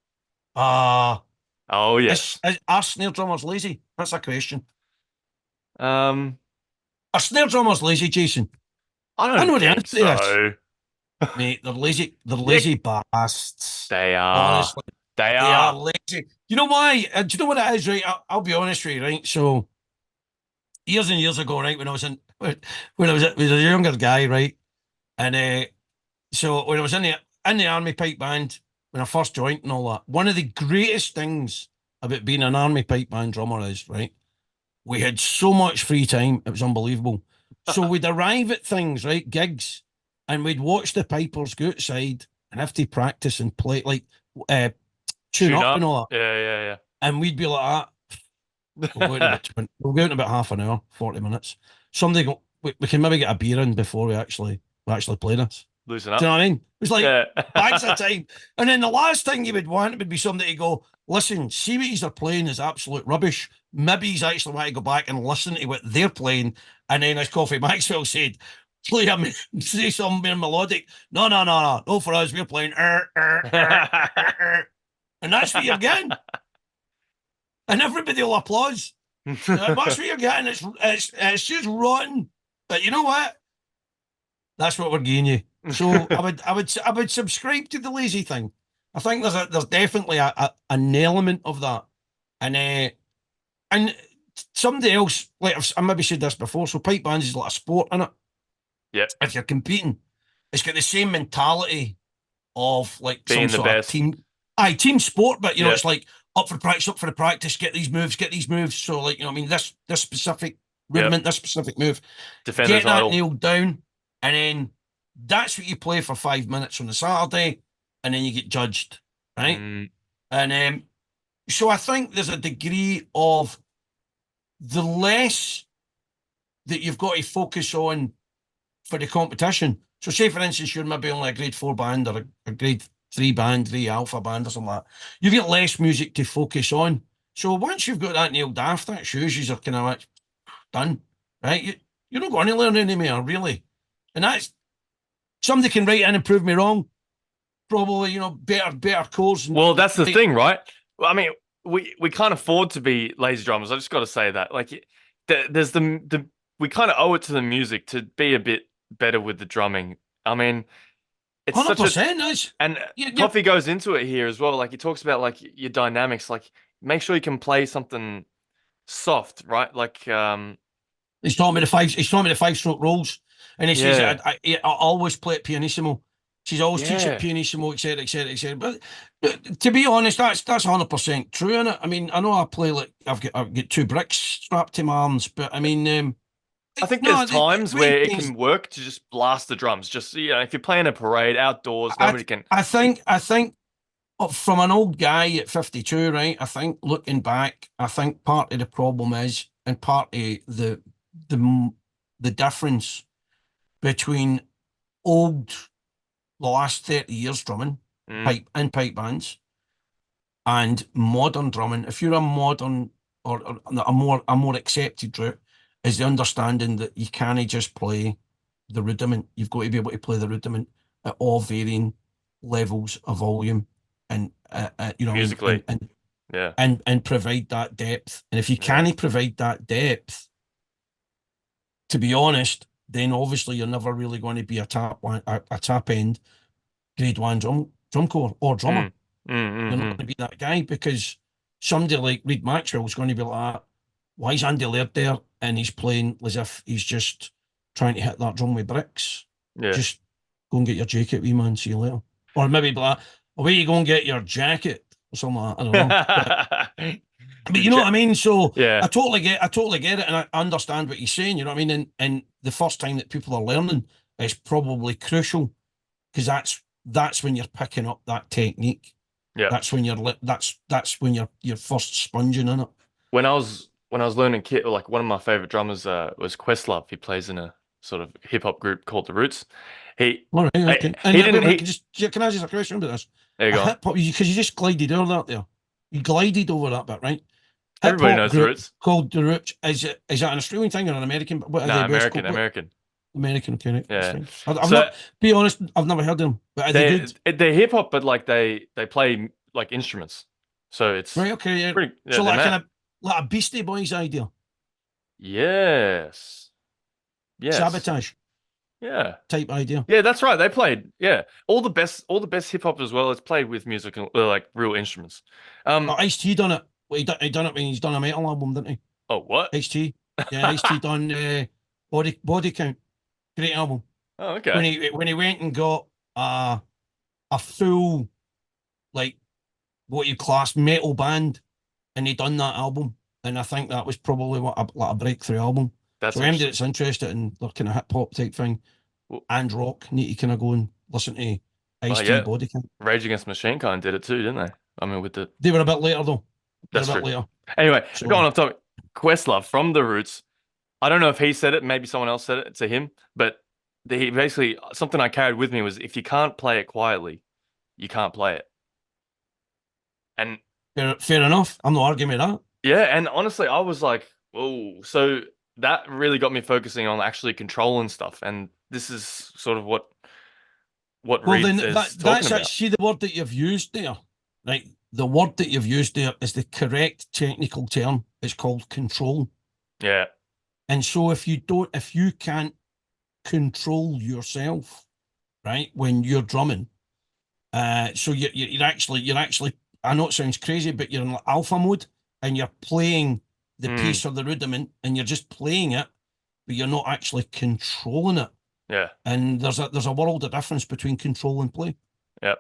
Ah, Oh is, yes. is are snare drummers lazy? That's a question. Um, Are snare drummers lazy, Jason? I I don't know the answer think to this. so. Mate, they're lazy. They're Yeah, lazy bastards. they are. Honestly, They they are are. lazy. You know why? Do you know what it is, right? I'll be honest with you, right? So years and years ago, right, when I was a younger guy, right, and so when I was in the army pipe band when I first joined and all that, one of the greatest things about being an army pipe band drummer is right. We had so much free time; it was unbelievable. So we'd arrive at things, right, gigs, and we'd watch the pipers go outside and have to practice and play like uh, tune Tune up and up. all that, Yeah, and we'd be like that. We'll go out in yeah, about we'll go out in about half an hour, 40 minutes. Somebody go, we can maybe get a beer in before we actually play this. Loosen Do you up. know what I mean? It was like Yeah. bags of time. And then the last thing you would want would be somebody to go, listen, see what he's playing is absolute rubbish. Maybe he's actually want to go back and listen to what they're playing. And then as Coffee Maxwell said, say something more melodic. No for us, we're playing and that's what you're getting. And everybody will applause. That's what you're getting. It's just rotten. But you know what? That's what we're getting you. So I would subscribe to the lazy thing. I think there's definitely an element of that, and somebody else, like I maybe said this before. So pipe bands is like a sport, in it. Yep. If you're competing, it's got the same mentality of like some Being the sort of best. team sport, but Yeah. it's like up for practice, up for the practice, get these moves. So like, what I mean, this specific rudiment, this specific move, Defend the get that title. nailed down, and then that's what you play for 5 minutes on the Saturday, and then you get judged, right? Mm, And so I think there's a degree of the less that you've got to focus on for the competition. So say, for instance, you're maybe only a grade 4 band or a grade 3 band, 3 alpha band or something like that. You get less music to focus on. So once you've got that nailed off, that shows you're kind of like done, right? You're not going to learn anymore, really. And that's, somebody can write in and prove me wrong. Probably, better cores. well, that's the thing, right? Well, I mean, we can't afford to be lazy drummers. I just got to say that. Like, there's the we kind of owe it to the music to be a bit better with the drumming. I mean, it's such a 100%. That's, and yeah, Toffee goes into it here as well. Like he talks about like your dynamics. Like make sure you can play something soft, right? Like he's talking about the five. He's talking about the 5-stroke rolls, and he says, yeah, I always play it pianissimo." She's always teach it yeah, pianissimo, etc., etc., etc. But to be honest, that's 100% true, innit? I mean, I know I play like I've got 2 bricks strapped to my arms, but I mean, I think there's no, times Reid where it things. can work to just blast the drums. Just if you're playing a parade outdoors, I nobody can. I think from an old guy at 52, right? I think looking back, I think part of the problem is, and part of the the difference between old the last 30 years drumming, Mm, pipe bands, and modern drumming. If you're a modern or a more accepted route, is the understanding that you can't just play the rudiment. You've got to be able to play the rudiment at all varying levels of volume, and what I mean, musically, yeah, and provide that depth. And if you yeah, can't provide that depth, to be honest, then obviously you're never really going to be a tap end grade 1 drum corps or drummer. mm, mm, mm, You're not mm. going to be that guy, because somebody like Reid Maxwell is going to be like, why is Andy Laird there and he's playing as if he's just trying to hit that drum with bricks? Yeah. Just go and get your jacket, wee man. See you later. Or maybe be like, away you go and get your jacket or something like that. I don't know. But The you know what I mean? So yeah, I totally get it, and I understand what he's saying. You know what I mean? And the first time that people are learning is probably crucial, because that's when you're picking up that technique. yeah. That's when that's when you're first sponging in it. When I was learning kit, like one of my favorite drummers was Questlove. He plays in a sort of hip hop group called The Roots. He All right, I, okay. And he didn't wait, he can I ask a question about this? there you A go. hip hop, because you just glided over that there. You glided over that bit, right? Hip Everybody hop knows The group Roots. called The Roots. Is that an Australian thing or an American? What are Nah, they West American, Coast? What, American. American, okay, right, that's Yeah. fine. I've So not, be honest, I've never heard of them, but are they good? they're hip hop, but like they play like instruments. So it's Right, okay, yeah. pretty yeah, So they're like mad. kind of like a Beastie Boys idea, Yes. Yes. sabotage Yeah. type idea. Yeah, that's right. They played, yeah, all the best hip hop as well. It's played with musical, like real instruments. Oh, Ice-T done it. Well, he done it when he's done a metal album, didn't he? Oh, what? Ice-T. Yeah, Ice-T done Body Count. Great album. Oh, When okay. he went and got a full, like, what you class metal band, and he done that album. And I think that was probably like a breakthrough album. That's So anybody interesting. that's interested in their kind of hip hop type thing Well, and rock need to kind of go and listen to Ice-T yeah, Body Count. Rage Against the Machine kind of did it too, didn't they? I mean, with the They were a bit later though. They're a that's bit true. later. Anyway, going So on topic. Questlove from The Roots. I don't know if he said it, maybe someone else said it to him, but he basically something I carried with me was if you can't play it quietly, you can't play it. And fair enough. I'm not arguing with that. yeah, and honestly, I was like, oh, so that really got me focusing on actually controlling stuff. And this is sort of what Well, Reed then is talking that's about. actually the word that you've used there, right? The word that you've used there is the correct technical term. It's called control. Yeah, And so if you can't control yourself, right, when you're drumming. So you're actually, I know it sounds crazy, but you're in alpha mode and you're playing the piece or the rudiment and you're just playing it, but you're not actually controlling it. Yeah. And there's a world of difference between control and play. Yep.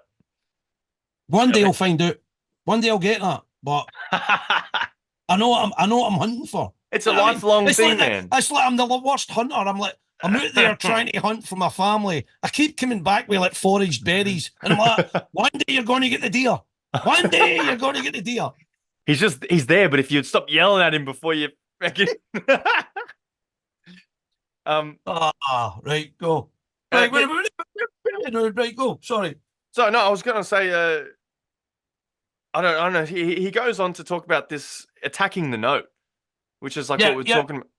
One day I'll find out. One day I'll get that. But I know what I'm hunting for. It's a lifelong thing, man. It's like I'm the worst hunter. I'm out there trying to hunt for my family. I keep coming back with like foraged berries. And I'm like, one day you're going to get the deer. One day you're going to get the deer. He's there, but if you'd stop yelling at him before you Right, go. Right, right, go. Sorry. So no, I was gonna say I don't know. He goes on to talk about this attacking the note, which is like what we're talking about.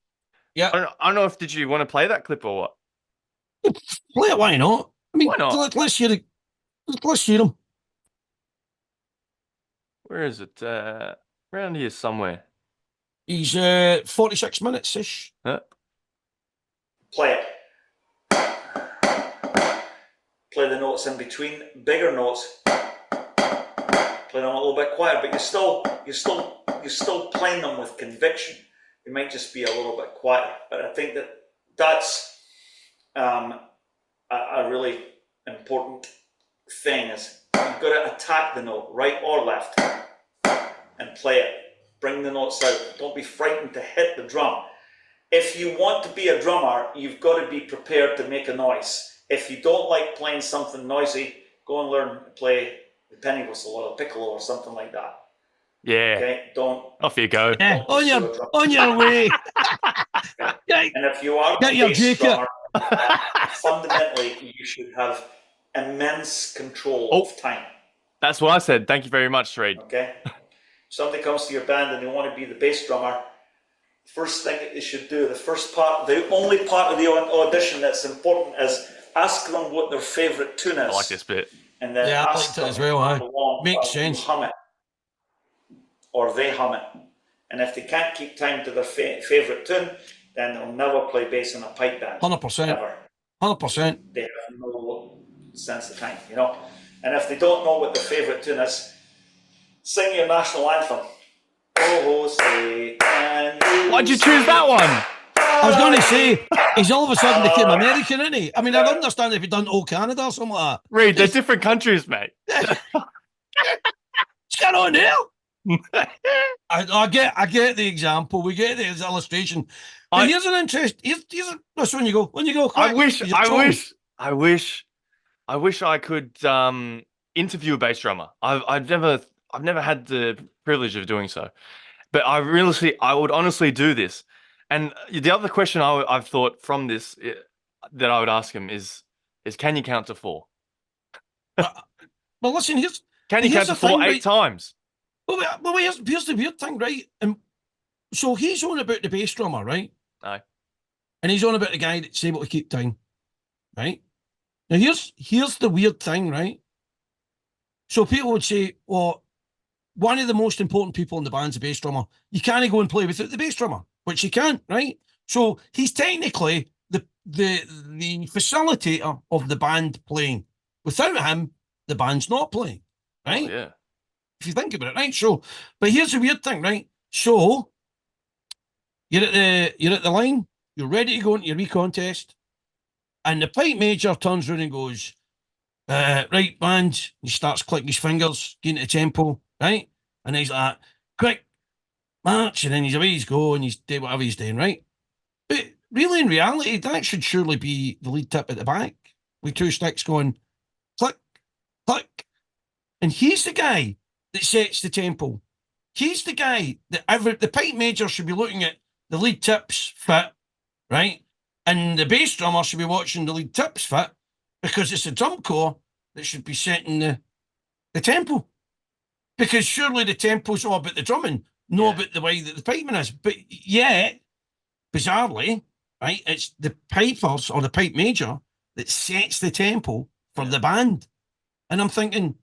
Yeah. I don't know if did you want to play that clip or what? Play it, why not? I mean, why not? Let's hear it. Let's hear him. Where is it? Around here somewhere. He's 46 minutes-ish. Huh? Play it. Play the notes in between, bigger notes. Play them a little bit quieter, but you're still playing them with conviction. You might just be a little bit quieter, but I think that's a really important thing is you've got to attack the note, right or left, and play it. Bring the notes out. Don't be frightened to hit the drum. If you want to be a drummer, you've got to be prepared to make a noise. If you don't like playing something noisy, go and learn to play the penny whistle or the piccolo or something like that. Yeah. Okay, don't. Off you go. Yeah, on your way. And if you are get your bass Geekin. drummer, fundamentally you should have immense control of time. That's what I said. Thank you very much, Reid. Okay. Somebody comes to your band and they want to be the bass drummer. First thing that they should do, the only part of the audition that's important is ask them what their favourite tune is. I like this bit. And then I ask liked them it as well. Makes sense. You hum it, or they hum it. And if they can't keep time to their favourite tune, then they'll never play bass in a pipe band. 100%. Ever. 100%. They have no sense of time, you know. And if they don't know what their favourite tune is, sing your national anthem. Oh, say, why'd you choose that one? I was going to say, he's all of a sudden became American, isn't he? I mean, I'd understand if he'd done Old Canada or something like that. Reid, they're different countries, mate. What's going on here? I get the example. We get the illustration. But here's an interest. Here's when you go. I wish I could interview a bass drummer. I've never had the privilege of doing so, but I would honestly do this. And the other question I've thought from this that I would ask him is can you count to 4? Well, listen, can you count to 4 8 times? Well, here's the weird thing, right? So he's on about the bass drummer, right? Aye. And he's on about the guy that's able to keep time, right? Now here's the weird thing, right? So people would say, well, one of the most important people in the band's a bass drummer. You can't go and play without the bass drummer, which you can't, right? So he's technically the facilitator of the band playing. Without him, the band's not playing, right? Oh, yeah. If you think about it, right? So, but here's the weird thing, right? So you're at the line, you're ready to go into your wee contest, and the pipe major turns around and goes, right, band. He starts clicking his fingers, getting the tempo, right? And he's like, quick, march, and then he's away he's go, and he's doing whatever he's doing, right? But really, in reality, that should surely be the lead tip at the back with 2 sticks going, click, click. And he's the guy that sets the tempo. He's the guy that the pipe major should be looking at the lead tips fit, right? And the bass drummer should be watching the lead tips fit because it's the drum corps that should be setting the tempo. Because surely the tempo's all about the drumming, not about the way that the piping is. But yet, bizarrely, right, it's the pipers or the pipe major that sets the tempo for the band. And I'm thinking,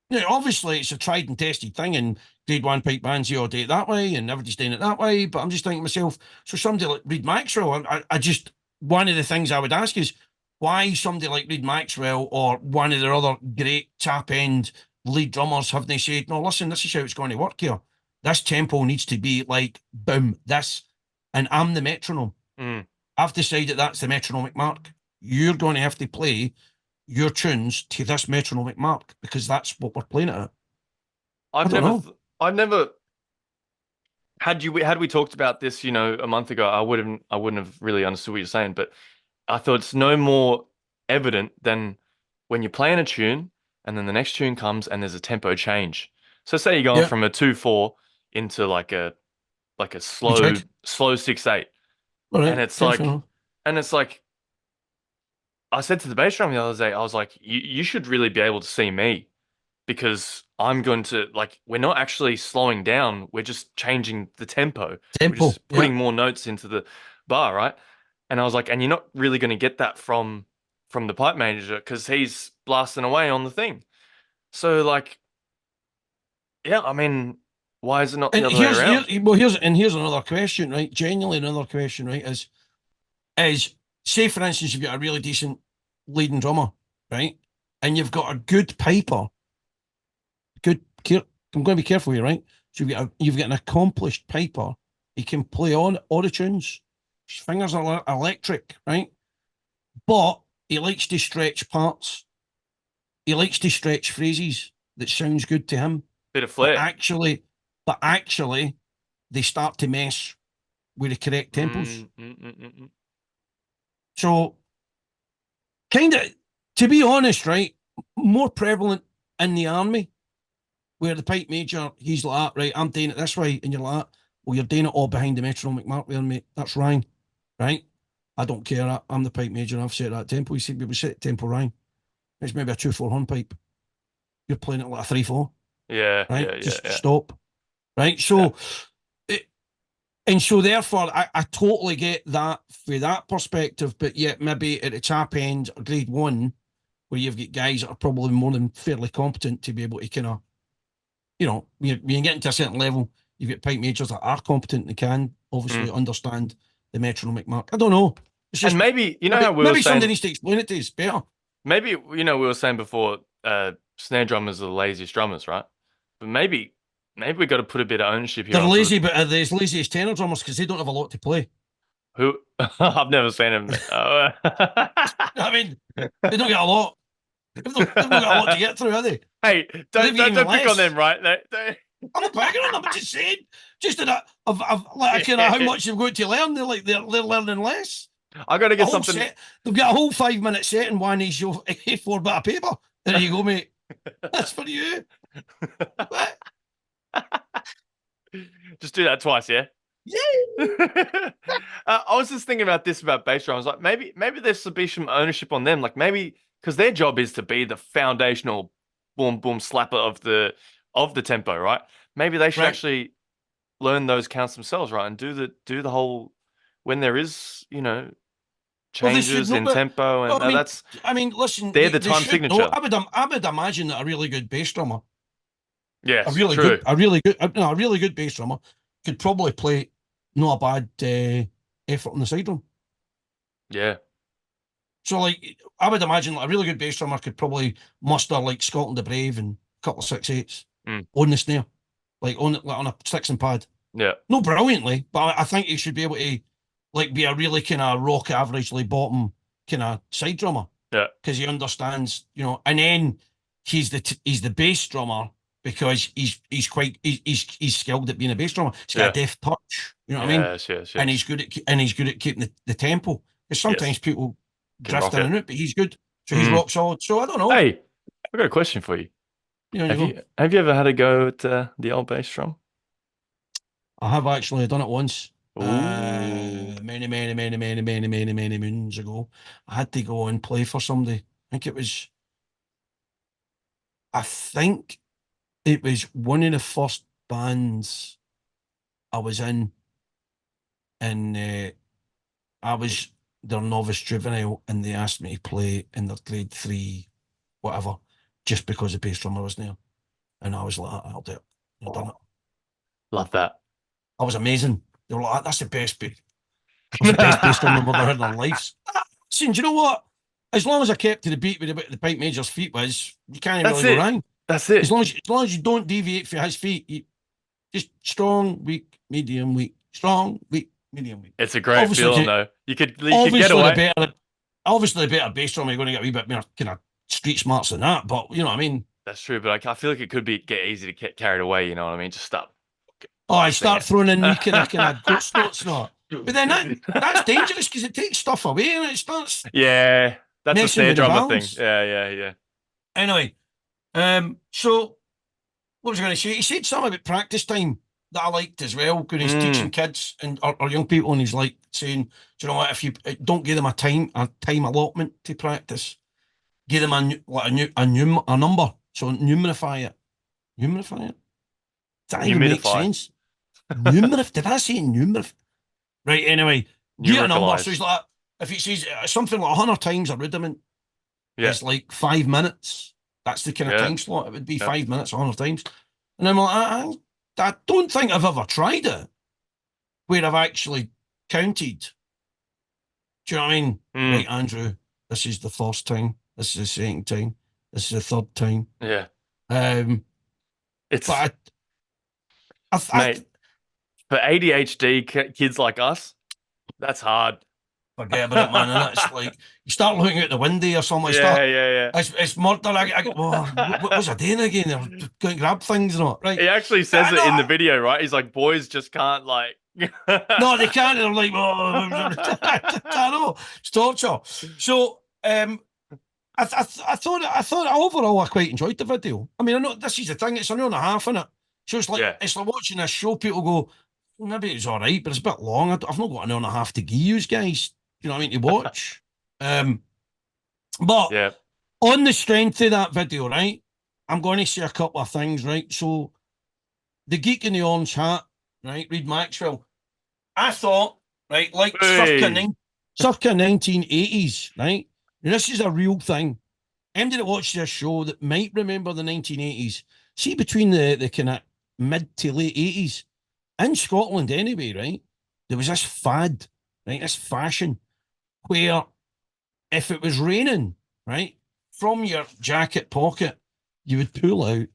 you know, obviously it's a tried and tested thing, and grade 1 pipe bands, you all do it that way, and everybody's doing it that way. But I'm just thinking to myself, so somebody like Reid Maxwell, I just, one of the things I would ask is, why somebody like Reid Maxwell or one of their other great tap end lead drummers have they said, no, listen, this is how it's going to work here. This tempo needs to be like boom, this, and I'm the metronome. Mm. I've decided that's the metronomic mark. You're going to have to play your tunes to this metronomic mark because that's what we're playing at. I've don't never, know. I've never had we talked about this, a month ago, I wouldn't have really understood what you're saying. But I thought it's no more evident than when you're playing a tune and then the next tune comes and there's a tempo change. So say you're going Yeah, from a 2/4 into like a you slow check. slow 6/8, All and right, it's fair like enough. and it's like I said to the bass drum the other day, I was like, you should really be able to see me because I'm going to like we're not actually slowing down, we're just changing the tempo. We're Tempo. just Yeah. putting more notes into the bar, right? And I was like, and you're not really going to get that from the pipe manager because he's blasting away on the thing. So like, yeah, I mean, why is it not the And other way around? here's another question, right? Genuinely another question, right? Is say for instance you've got a really decent leading drummer, right? And you've got a good piper, I'm going to be careful here, right? So you've got an accomplished piper. He can play on all the tunes. His fingers are electric, right? But he likes to stretch parts. He likes to stretch phrases that sounds good to him. Bit of But flair. actually, but actually, they start to mess with the correct tempos. Mm, mm, mm, mm, mm. So, kind of, to be honest, right, more prevalent in the army, where the pipe major, he's like, right, I'm doing it this way, and you're like, well, you're doing it all behind the metronomic mark there, mate. That's wrong, right? I don't care. I'm the pipe major. I've set that tempo. You see, we set tempo wrong. It's maybe a 2/4 horn pipe. You're playing it like a 3/4, Yeah, right? yeah, yeah, Just yeah, stop, right? yeah. So, and so therefore, I totally get that for that perspective, but yet maybe at the top end, grade one, where you've got guys that are probably more than fairly competent to be able to kind of, when you get into a certain level, you've got pipe majors that are competent and can obviously Mm. understand the metronomic mark. I don't know. It's And just maybe how maybe we were maybe somebody saying, needs to explain it to us better. maybe we were saying before, snare drummers are the laziest drummers, right? But maybe we got to put a bit of ownership here They're onto the lazy, but they're as lazy as tenor drummers because they don't have a lot to play. who I've never seen him. I mean, they don't get a lot. They've not got a lot to get through, have they? Hey, So they've don't got don't even don't pick on them, less. right? I'm not picking on them. I'm just saying, just that of like kind of how much they've got to learn. They're learning less. I got to A get whole something. set. They've got a whole 5 minute set in one A4 bit of paper. There you go, mate. That's for you. What? Just do that twice, yeah. Yeah. I was just thinking about this about bass drums. Like maybe there should be some ownership on them. Like maybe because their job is to be the foundational boom boom slapper of the tempo, right? Maybe they should Right. actually learn those counts themselves, right? And do the whole when there is Well, they should changes know, in but tempo, well, and that's I mean, listen, they're the they time should know. signature. I would imagine that a really good bass drummer, Yes, true. a really good bass drummer could probably play not a bad effort on the side drum. Yeah. So, like, I would imagine like a really good bass drummer could probably muster like Scotland the Brave and a couple of 6/8s Mm. on the snare, like on a six and pad. Yeah. Not brilliantly, but I think he should be able to like be a really kind of rock averagely bottom kind of side drummer Yeah. because he understands, and then he's the bass drummer because he's skilled at being a bass drummer. He's got Yeah. a deft touch, you know what I mean? Yes, yes, And he's yes. good at keeping the tempo. Because Yes. sometimes people Can drift rock in it. and out, but he's good. So he's Mm. rock solid. So I don't know. Hey, I've got a question for you. You Have go. you ever had a go at the old bass drum? I have actually done it once. Ooh. Many moons ago. I had to go and play for somebody. I think it was one of the first bands I was in, and I was their novice juvenile, and they asked me to play in their grade three, whatever, just because the bass drummer was there. And I was like, I'll do it. I've done it. Love that. I was amazing. They were like, that's the best bass drummer they've ever heard in their lives. See, do you know what? as long as I kept to the beat with the pipe major's feet was, you can't That's really go it. wrong. That's it. As long as you don't deviate from his feet, you just strong, weak, medium, weak, strong, weak, medium, weak. It's a great Obviously, feeling though. You could get obviously away. obviously the better bass drum, you're going to get a wee bit more kind of street smarts than that. But you know what I mean? That's true, but I feel like it could get easy to get carried away. You know what I mean? Just stop. Oh, I blasting start it. throwing in wee kind of ghost notes not. But then that's dangerous because it takes stuff away and it starts Yeah, that's a messing snare with the drummer thing. balance. Yeah. Anyway, so what was I going to say? He said something about practice time that I liked as well when he's teaching kids and or young people, and he's like saying, "Do you know what? If you don't give them a time allotment to practice, give them a number, so numerify it. Numerify it. Does that even make Humidify. sense? Did I say numerify? Right. Anyway, get a number. So he's Numericalize. like, if he says something like 100 times a rudiment Yeah. is like 5 minutes. That's the kind of Yeah. time slot. It would be Yeah. 5 minutes 100 times. And I'm like, I don't think I've ever tried it where I've actually counted. Do you know what I mean? Right, Andrew, this is the first time. This is the second time. This is the third time. Yeah. It's But mate, for ADHD kids like us, that's hard. forget about it, man. And it's like you start looking out the window or something. Yeah. It's murder. I go, what was I doing again? They're going to grab things and all. Right. He actually says it in the video, right? He's like, boys just can't like. No, they can't. They're like, I know it's torture. So, I thought overall I quite enjoyed the video. I mean, I know this is the thing; it's an hour and a half in it, so it's like it's like watching this show. People go, well, maybe it's all right, but it's a bit long. I've not got an hour and a half to give you guys. You know what I mean to watch. But yeah, on the strength of that video, right, I'm going to say a couple of things, right. So, the geek in the orange hat, right, Reid Maxwell. I thought, right, like circa 1980s, right? And this is a real thing. Anybody that watched this show that might remember the 1980s, see between the kind of mid to late 80s, in Scotland anyway, right? There was this fad, right? This fashion where if it was raining, right, from your jacket pocket, you would pull out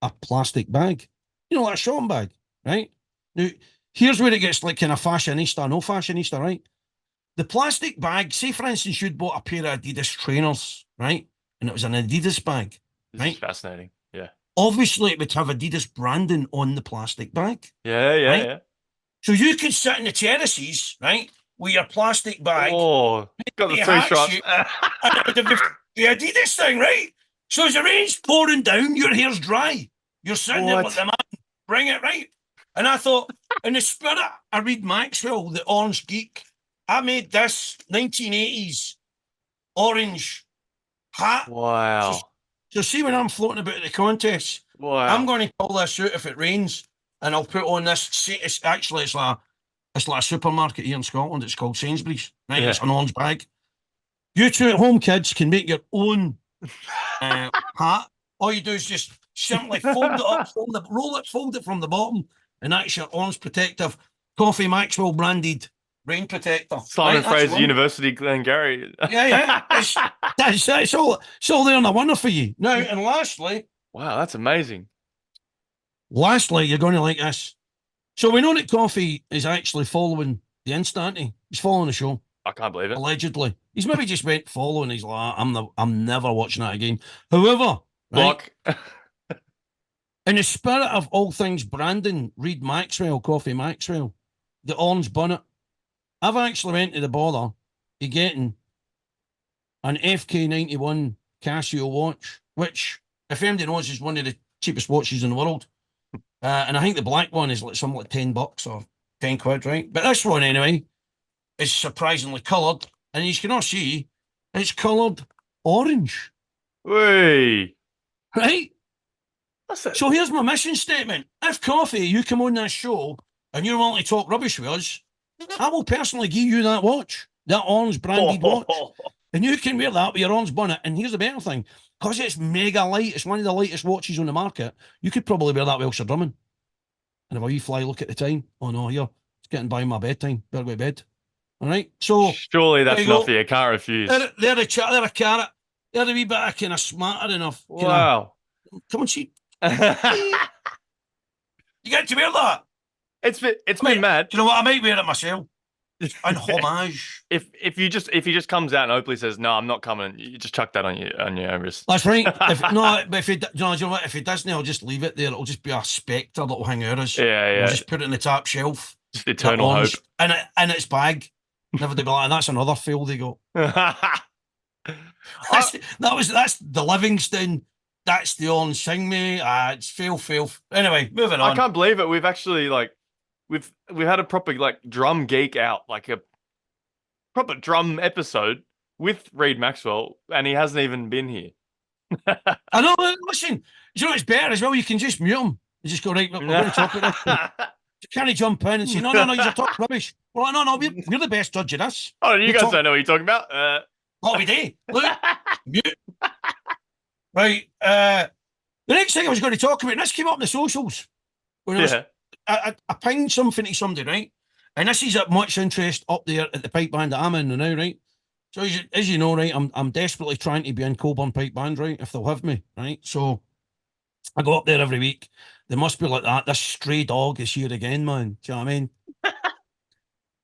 a plastic bag. You know, like a shopping bag, right? Now, here's where it gets like kind of fashionista, no fashionista, right? The plastic bag, say for instance, you'd bought a pair of Adidas trainers, right? And it was an Adidas bag, this right? is fascinating. Yeah. Obviously, it would have Adidas branding on the plastic bag. Yeah. So you could sit in the terraces, right, with your plastic bag. Oh, got the three stripes. The Adidas thing, right? So as the rain's pouring down, your hair's dry. You're sitting there with the man, bring it, right? And I thought, in the spirit of Reid Maxwell, the orange geek, I made this 1980s orange hat. Wow. So see when I'm floating about at the contest, I'm going to pull this out if it rains, and I'll put on this. It's like a supermarket here in Scotland. It's called Sainsbury's. Right? Yeah. It's an orange bag. You two at home, kids, can make your own hat. All you do is just simply fold it up, roll it, fold it from the bottom, and that's your orange protective Coffee Maxwell branded rain protector. Simon Fraser University, Glengarry. Yeah. It's all there in the winner for you. Now, and lastly. Wow, that's amazing. Lastly, you're going to like this. So we know that Coffee is actually following the Insta, he's following the show. I can't believe it. Allegedly. He's maybe just went following. He's like, I'm never watching that again. However, block. Right, in the spirit of all things branding, Reid Maxwell, Coffee Maxwell, the orange bonnet, I've actually went to the bother of getting an FK91 Casio watch, which, if anybody knows, is one of the cheapest watches in the world. And I think the black one is like something like $10 or 10 quid, right? But this one, anyway, is surprisingly coloured. And you can all see it's coloured orange. Hey. Right? So here's my mission statement. If Coffee, you come on this show and you're willing to talk rubbish with us, I will personally give you that watch, that orange branded watch. And you can wear that with your orange bonnet. And here's the better thing. Because it's mega light, it's one of the lightest watches on the market, you could probably wear that whilst you're drumming. And if a wee fly look at the time, oh no, here, it's getting by my bedtime, better go to bed. All right. So Surely there that's you enough go. for you. Can't refuse. They're a carrot. They're a wee bit of kind of smarter enough. Kind of, Wow. come on, see. You get to wear that? It's I been might, mad. do you know what? I might wear it myself. In homage. If he just comes out and openly says, "No, I'm not coming," you just chuck that on your own wrist. That's right. If no, but if he, do you know what? If he doesn't, I'll just leave it there. It'll just be a spectre that'll hang out us. Yeah, We'll yeah. just put it in the top shelf. Just That eternal hope. orange in its bag. Never to be like, that's another fail they got. That's the Livingston. That's the orange thing, mate. It's fail. Anyway, moving I on. can't believe it. We've actually we've had a proper drum geek out, like a proper drum episode with Reid Maxwell, and he hasn't even been here. I know. Listen, you know it's better as well. You can just mute him. You just go right. We're going to talk about this. Can he jump in and say, no, you're talking rubbish? Well, no, we're the best judge of this. Oh, you We're guys talking- don't know what you're talking about. What we do? Look, mute. Right. The next thing I was going to talk about, and this came up in the socials. When Yeah. I pinged something to somebody, right? And this is at much interest up there at the pipe band that I'm in now, right? So as you know, right, I'm desperately trying to be in Coburn Pipe Band, right? If they'll have me, right? So I go up there every week. They must be like that. This stray dog is here again, man. Do you know what I mean?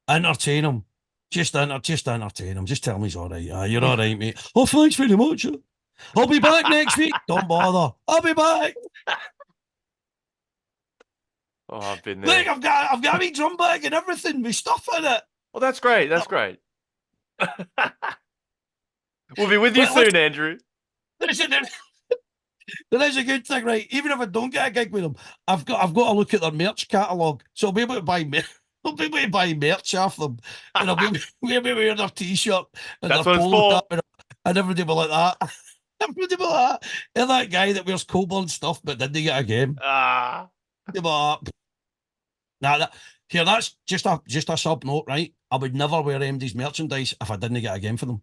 Entertain him. Just entertain him. Just tell him he's all right. You're all right, mate. Oh, thanks very much. I'll be back next week. Don't bother. I'll be back. Oh, I've been there. Look, I've got a wee drum bag and everything with stuff in it. Well, that's great. That's great. We'll be with you Well, soon, Andrew. Listen, there is a good thing, right? Even if I don't get a gig with them, I've got to look at their merch catalogue, so I'll be able to buy I'll be able to buy merch off them, and I'll be able to wear their t-shirt and That's their what it's polo for. top, and everybody will be like that. Everybody will be like that. They're that guy that wears Coburn stuff but didn't get a game. Ah. Give up. Nah, that's just a sub note, right? I would never wear MD's merchandise if I didn't get a game for them.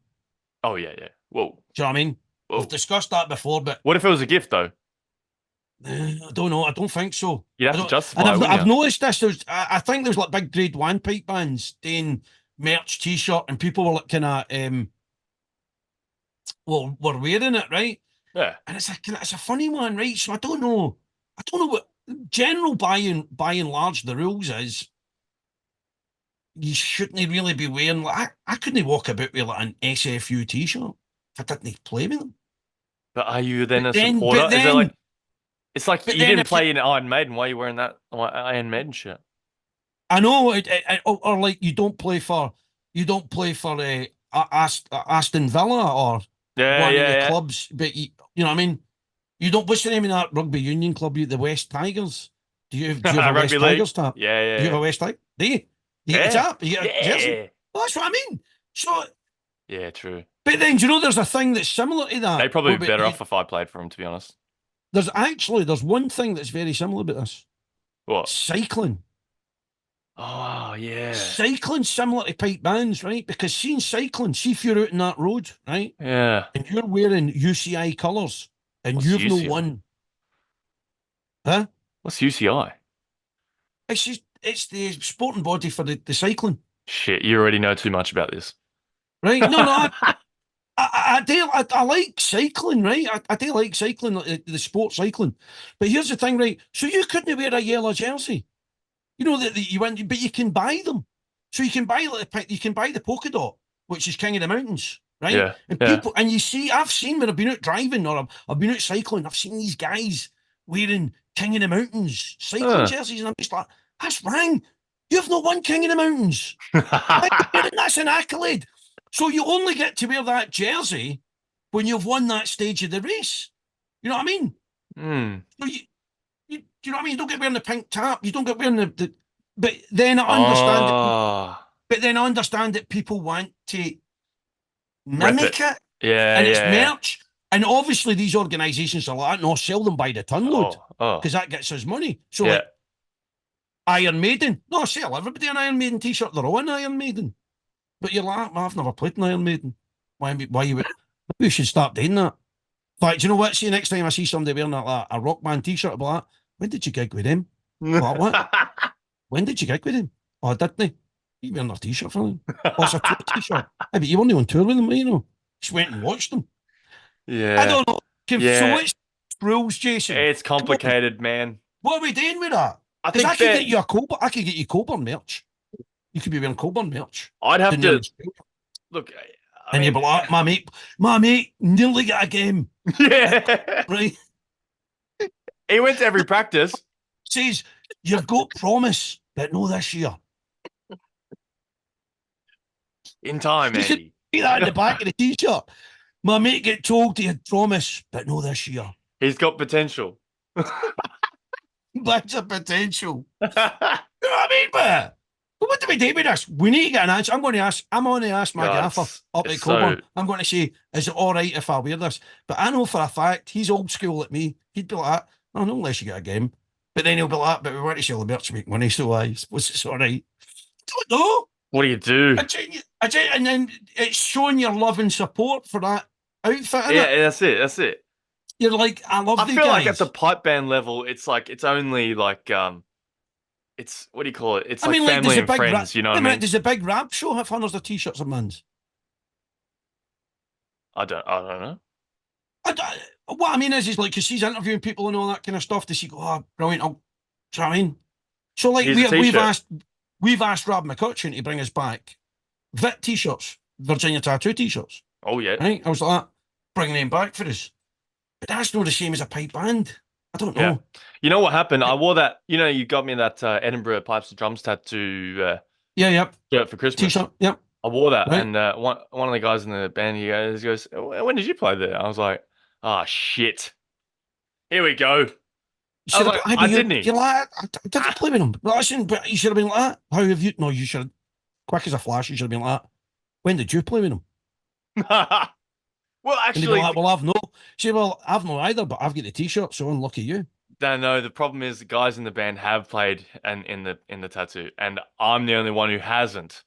Oh yeah, yeah. Whoa. Do you know what I mean? Whoa. We've discussed that before, but What if it was a gift though? I don't know. I don't think so. You'd I have to don't- justify And it, wouldn't I've you? noticed this. I think there's like big grade one pipe bands doing merch t-shirt, and people were like kind of were wearing it, right? Yeah. And it's a funny one, right? So I don't know what general by and large the rules is. You shouldn't really be wearing like I couldn't walk about with like an SFU t-shirt if I didn't play with them. But are you then But a then- supporter? but Is it then- like it's like but you then didn't if play in Iron Maiden? Why are you wearing that Iron Maiden shirt? I know, or like you don't play for Aston Villa or Yeah, one of yeah, the yeah. clubs, but you know what I mean. You don't. What's the name of that rugby union club? The West Tigers. Do you have a Rugby West league. Tigers tap? Yeah, yeah. Do you have a West Tiger? Do you? Do you get a Yeah. tap? Do you get a jersey? Yeah. Well, that's what I mean. So, Yeah, true. but then do you know there's a thing that's similar to that? They'd probably be where better off if I played for them, to be honest. There's one thing that's very similar about this. What? Cycling. Oh, yeah. Cycling similar to pipe bands, right? Because see if you're out in that road, right? Yeah. And you're wearing UCI colours and What's you've UCI? no won. Huh? What's UCI? It's the sporting body for the cycling. Shit, you already know too much about this. Right? No, I like cycling, right? I do like cycling, like the sport cycling. But here's the thing, right? So you couldn't wear a yellow jersey. You know that you went, but you can buy them. So you can buy the polka dot, which is King of the Mountains, right? Yeah, And yeah. people, and you see, I've seen when I've been out driving or I've been out cycling, I've seen these guys wearing King of the Mountains cycling jerseys, and I'm just like, that's wrong. You've not won King of the Mountains. That's an accolade. So you only get to wear that jersey when you've won that stage of the race. You know what I mean? So you know what I mean? You don't get wearing the pink top. You don't get wearing the but then I understand it. Oh. But then I understand that people want to mimic it. Yeah, And yeah. it's merch. And obviously these organisations are like, no, sell them by the ton load. Oh. Because that gets us money. So Yeah. like Iron Maiden. No, sell everybody an Iron Maiden t-shirt. They're all in Iron Maiden. But you're like, well, I've never played in Iron Maiden. Why you would maybe we should start doing that. In fact, do you know what? See, next time I see somebody wearing a rock band t-shirt, I'll be like, when did you gig with him? What? When did you gig with him? Oh, didn't he? You wearing their t-shirt for them? Or it's a tour t-shirt. I bet you weren't on tour with them, you know. Just went and watched them. I Yeah. don't know. So Yeah. what's rules, Jason? It's Come on. complicated, man. What are we doing with that? I Because think I could that get you a Coburn. I could get you Coburn merch. You could be wearing Coburn merch. I'd have Down there in to Australia. look. I And you'd mean, be like, my mate nearly got a game. yeah. Right? He went to every practice. Says, you've got promise, but no this year. In time, You could Andy. see that in the back of the t-shirt. My mate get told he had promise, but no this year. He's got potential. That's a potential. You know what I mean, but what do we do with this? We need to get an answer. I'm going to ask my God, gaffer up it's at Coburn. so- I'm going to say, is it all right if I wear this? But I know for a fact he's old school like me. He'd be like, oh, no, unless you get a game. But then he'll be like, but we want to sell the merch to make money, so I suppose it's all right. Don't know. What do you do? And then it's showing your love and support for that outfit, innit? Yeah, that's it. That's it. You're like, I love I the feel guys. like at the pipe band level, it's like it's only like it's what do you call it? It's like family there's a and big friends. You know what I mean? There's a big rap show have hundreds of t-shirts of man's. I don't know. What I mean is like, because he's interviewing people and all that kind of stuff. Does he go, oh, brilliant? Do you know what I mean? So like, Here's a we've asked Rob McCutcheon to bring us back Vit t-shirts, Virginia Tattoo t-shirts. Oh yeah. Right? I was like, bring them back for us. But that's not the same as a pipe band. I don't know. Yeah. You know what happened? I wore that. You know, you got me that Edinburgh Pipes and Drums tattoo Yep. shirt for Christmas. T-shirt, yep. I wore that, Right. and one of the guys in the band, he goes, when did you play there? I was like, oh shit, here we go. You I was should like, have, I didn't. You're like, I didn't play with him. But listen, but you should have been like that. How have you? No, you should have, quick as a flash, you should have been like that. When did you play with him? Well, And they'd be actually, like, well, I've no. Say, well, I've no either, but I've got the t-shirt, so unlucky you. no. The problem is the guys in the band have played and in the tattoo, and I'm the only one who hasn't.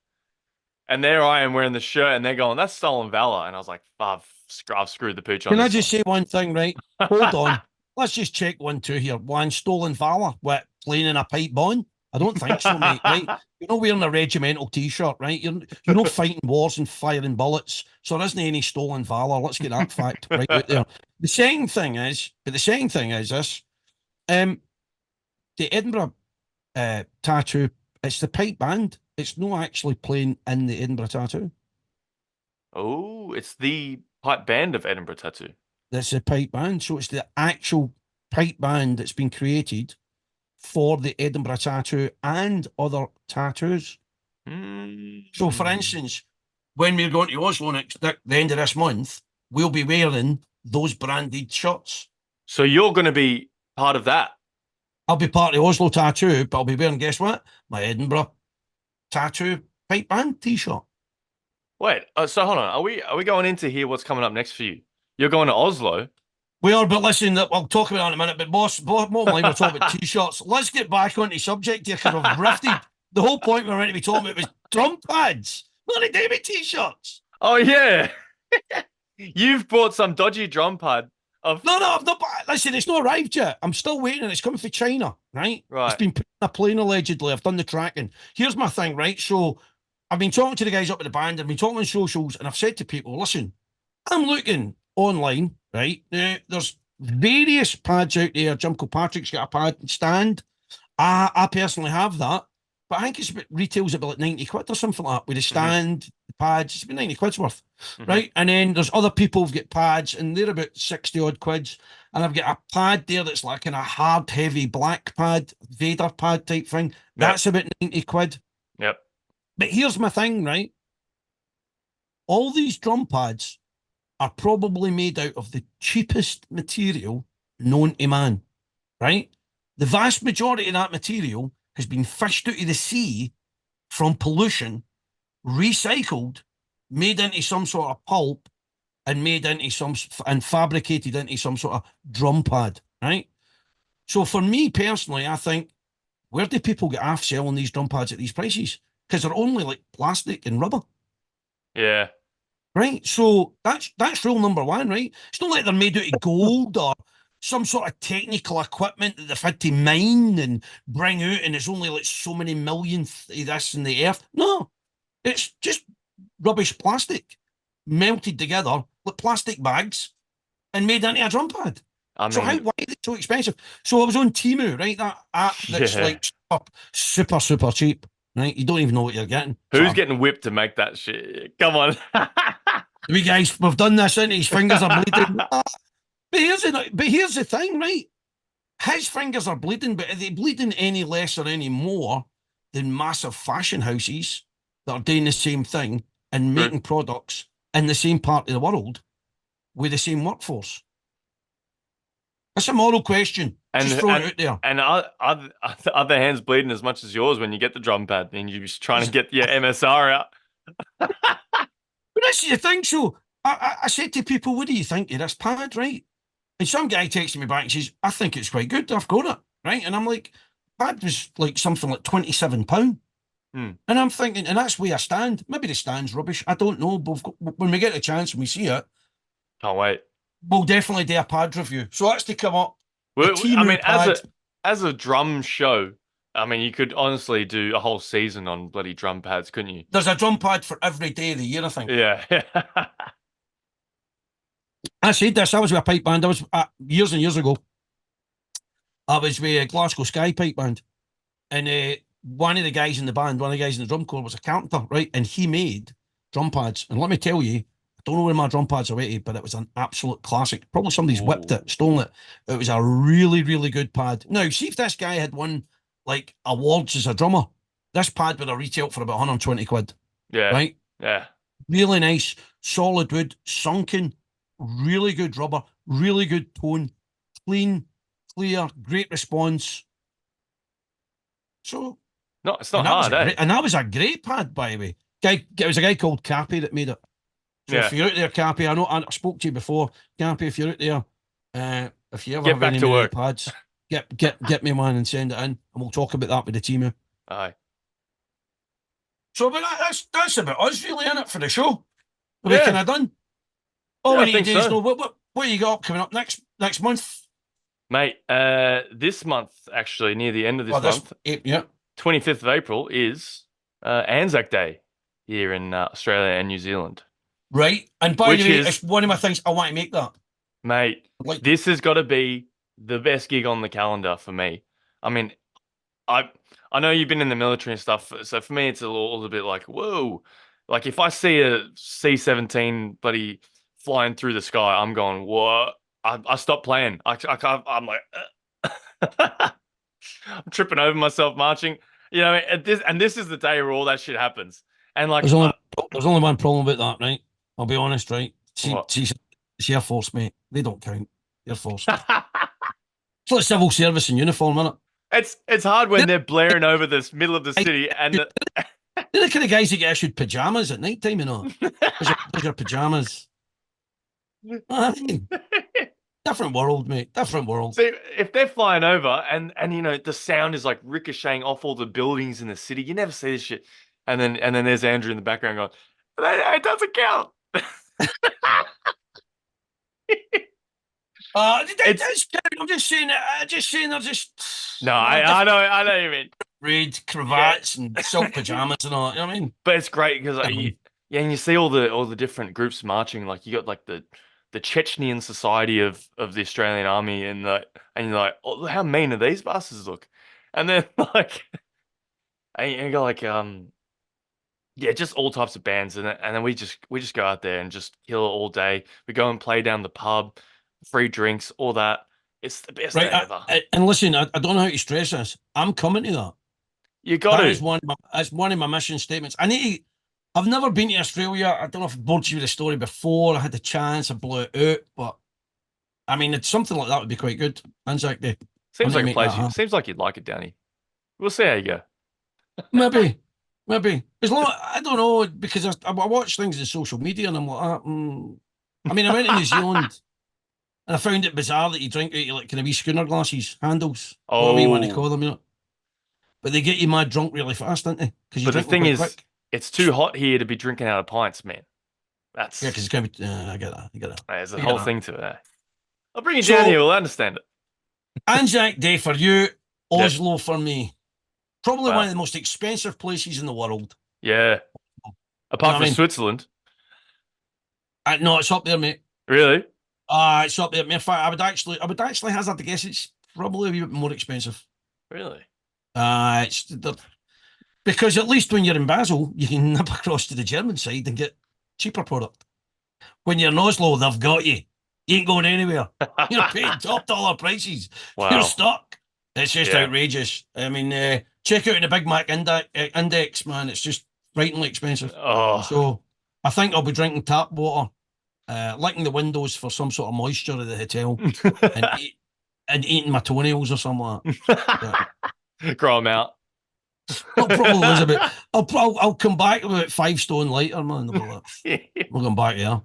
And there I am wearing the shirt, and they're going, "That's stolen valor," and I was like, I've screwed the pooch on Can I this just say one thing, right? Hold on. Let's just check 1, 2 here. One, stolen valor. What, playing in a pipe bond? I don't think so, mate, right? You're not wearing a regimental t-shirt, right? You're not fighting wars and firing bullets. So there isn't any stolen valor. Let's get that fact right out there. The second thing is this. The Edinburgh tattoo, it's the pipe band. It's not actually playing in the Edinburgh tattoo. Oh, it's the pipe band of Edinburgh Tattoo. That's the pipe band. So it's the actual pipe band that's been created for the Edinburgh tattoo and other tattoos. So, for instance, when we're going to Oslo the end of this month, we'll be wearing those branded shirts. So you're going to be part of that. I'll be part of the Oslo tattoo, but I'll be wearing, guess what? My Edinburgh tattoo pipe band t-shirt. Wait, so hold on. Are we going into here what's coming up next for you? You're going to Oslo. We are, but listen, I'll talk about it in a minute. But boss, more than we're talking about t-shirts. Let's get back onto the subject here because we've drifted. The whole point we were meant to be talking about was drum pads, not the David t-shirts. Oh yeah, you've bought some dodgy drum pad. No, I've not. Listen, it's not arrived yet. I'm still waiting. It's coming from China, right? Right. It's been put in a plane allegedly. I've done the tracking. Here's my thing, right? So I've been talking to the guys up at the band. I've been talking on socials, and I've said to people, listen, I'm looking online, right? Now, there's various pads out there. Jim Kilpatrick's got a pad stand. I personally have that, but I think it's retails about like 90 quid or something like that with the stand, the pads. It's about 90 quid's worth, right? And then there's other people who've got pads, and they're about 60 odd quids. And I've got a pad there that's like in a hard, heavy black pad, Vader pad type thing. That's about 90 quid. Yep. But here's my thing, right? All these drum pads are probably made out of the cheapest material known to man, right? The vast majority of that material has been fished out of the sea from pollution, recycled, made into some sort of pulp, and made into and fabricated into some sort of drum pad, right? So for me personally, I think, where do people get off selling these drum pads at these prices? Because they're only like plastic and rubber. Yeah. Right, so that's rule number one, right? It's not like they're made out of gold or some sort of technical equipment that they've had to mine and bring out, and it's only like so many millionth of this in the earth. No, it's just rubbish plastic melted together like plastic bags and made into a drum pad. I So mean, why is it so expensive? So I was on Temu, right? That app that's yeah. like super, super cheap, right? You don't even know what you're getting. Who's So, getting whipped to make that shit? Come on. we guys, we've done this, and his fingers are bleeding. But here's the thing, right? His fingers are bleeding, but are they bleeding any less or any more than massive fashion houses that are doing the same thing and True. making products in the same part of the world with the same workforce? That's a moral question. Just throw it out there. And other hands bleeding as much as yours when you get the drum pad and you're just trying to get your MSR out. But that's the thing. So I said to people, what do you think of this pad, right? And some guy texted me back and says, I think it's quite good. I've got it, right? And I'm like, pad was like something like £27. And I'm thinking, and that's where I stand. Maybe the stand's rubbish. I don't know. But when we get a chance and we see it, Can't wait. we'll definitely do a pad review. So that's to come up. I Temu mean, pad. as a drum show, I mean, you could honestly do a whole season on bloody drum pads, couldn't you? There's a drum pad for every day of the year, I think. Yeah. I said this. I was with a pipe band. I was years and years ago. I was with a Glasgow Sky pipe band, and one of the guys in the band, one of the guys in the drum corps, was a carpenter, right? And he made drum pads. And let me tell you, I don't know where my drum pads are rated, but it was an absolute classic. Probably somebody's whipped it, stolen it. It was a really, really good pad. Now, see if this guy had won like awards as a drummer. This pad would have retailed for about 120 quid. Yeah. Right? Yeah. Really nice, solid wood, sunken, really good rubber, really good tone, clean, clear, great response. So, No, it's not hard, eh? and that was a great pad, by the way. It was a guy called Cappy that made it. So Yeah. if you're out there, Cappy, I know I spoke to you before, Cappy. If you're out there, if you ever Get have back any to more work. pads, get me one and send it in, and we'll talk about that with the team. Aye. So, but that's about us really in it for the show. Are we Yeah. kind of done? All Yeah, we I need to think do is so. know what you got coming up next month. Mate, this month, actually, near the end of this Well, month, yeah. 25th of April, is Anzac Day here in Australia and New Zealand. Right. And by Which the way, is- it's one of my things I want to make that. Mate, Like, this has got to be the best gig on the calendar for me. I mean, I know you've been in the military and stuff, so for me, it's a little bit like, whoa. Like, if I see a C-17 bloody flying through the sky, I'm going, what? I stop playing. I can't, I'm like, I'm tripping over myself marching. You know, and this is the day where all that shit happens. And like, there's only one problem about that, right? I'll be honest, right? What? It's Air Force, mate. They don't count. Air Force. It's like civil service in uniform, isn't it? It's hard when they're blaring over this middle of the city and They're the kind of guys that get issued pajamas at night time, you know. There's your pajamas. I mean, different world, mate. Different world. See, if they're flying over and you know the sound is like ricocheting off all the buildings in the city, you never see this shit. And then there's Andrew in the background going, "It doesn't count." It's I'm just saying. They're just. No, I know what you mean. Red cravats and silk pajamas and all. You know what I mean? But it's great because and you see all the different groups marching. Like you got like the Chechnyan Society of the Australian Army, and you're like, oh, how mean are these bastards look? And then like, and you got like yeah, just all types of bands, and then we just go out there and just kill it all day. We go and play down the pub, free drinks, all that. It's the best day ever. And listen, I don't know how to stress this. I'm coming to that. You got to. That's one of my mission statements. I've never been to Australia. I don't know if I've bored you with the story before. I had the chance, I blew it out, but I mean, it's something like that would be quite good. Anzac Day. Seems like a place. Seems like you'd like it, Danny. We'll see how you go. Maybe. As long I don't know, because I watch things in social media and I'm like, I mean, I went to New Zealand and I found it bizarre that you drink out of like kind of wee schooner glasses, handles, whatever you want to call them, you know. But they get you mad drunk really fast, don't they? But the thing is, it's too hot here to be drinking out of pints, man. That's because it's gonna be. I get that. There's a whole thing to it. I'll bring you So- down here. We'll understand it. Anzac Day for you, Yeah. Oslo for me. Probably Wow. one of the most expensive places in the world. Yeah. Apart what I from mean? Switzerland. No, it's up there, mate. Really? It's up there. In fact, I would actually hazard to guess it's probably a wee bit more expensive. Really? Because at least when you're in Basel, you can nip across to the German side and get cheaper product. When you're in Oslo, they've got you. You ain't going anywhere. You're paying top dollar prices. You're Wow. stuck. It's just Yeah. outrageous. I mean, check out the Big Mac index, man. It's just frighteningly expensive. Oh. So I think I'll be drinking tap water, licking the windows for some sort of moisture at the hotel, and eating my toenails or something like that. Grow them out. I'll probably lose a bit. I'll come back about 5 stone lighter, man. We'll come back here.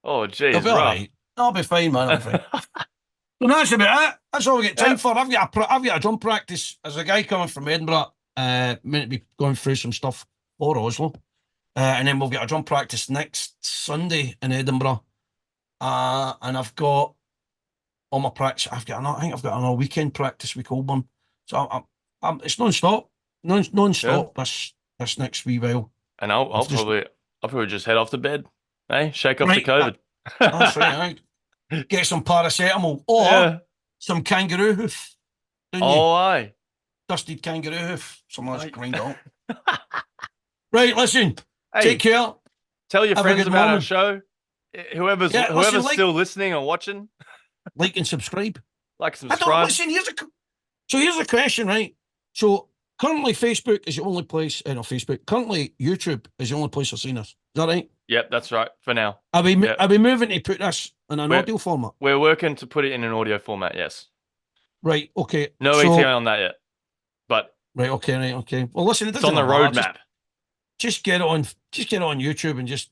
Oh, geez, I'll be all rough. right. I'll be fine, man. I'll be fine. So that's about it. That's all we get time for. I've got a drum practice. There's a guy coming from Edinburgh, meant to be going through some stuff for Oslo, and then we'll get a drum practice next Sunday in Edinburgh. And I've got all my practice. I think I've got another weekend practice with Colburn. So it's non-stop, non-stop. This next wee while. And I'll probably just head off to bed. Hey, shake off the Right, COVID. That's right. Get some paracetamol or Yeah. some kangaroo hoof. Don't you? Oh, aye. Dusted kangaroo hoof. Something that's grind up. Right, listen. Hey, Take care. tell your Have a friends good about our moment. show. Whoever's Yeah, listen, like- still listening or watching, Like and subscribe. like, I don't subscribe. listen. Here's a question, right? So currently Facebook is the only place. No, Facebook. Currently YouTube is the only place I've seen us. Is that right? Yep, that's right. For now, Are we Yep. are we moving to put this in an audio format? we're working to put it in an audio format. Yes. Right. Okay. No so, ETA on that yet, but Right. Okay. Right. Okay. Well, listen. It it's on doesn't the matter. roadmap. Just get it on. Just get it on YouTube and just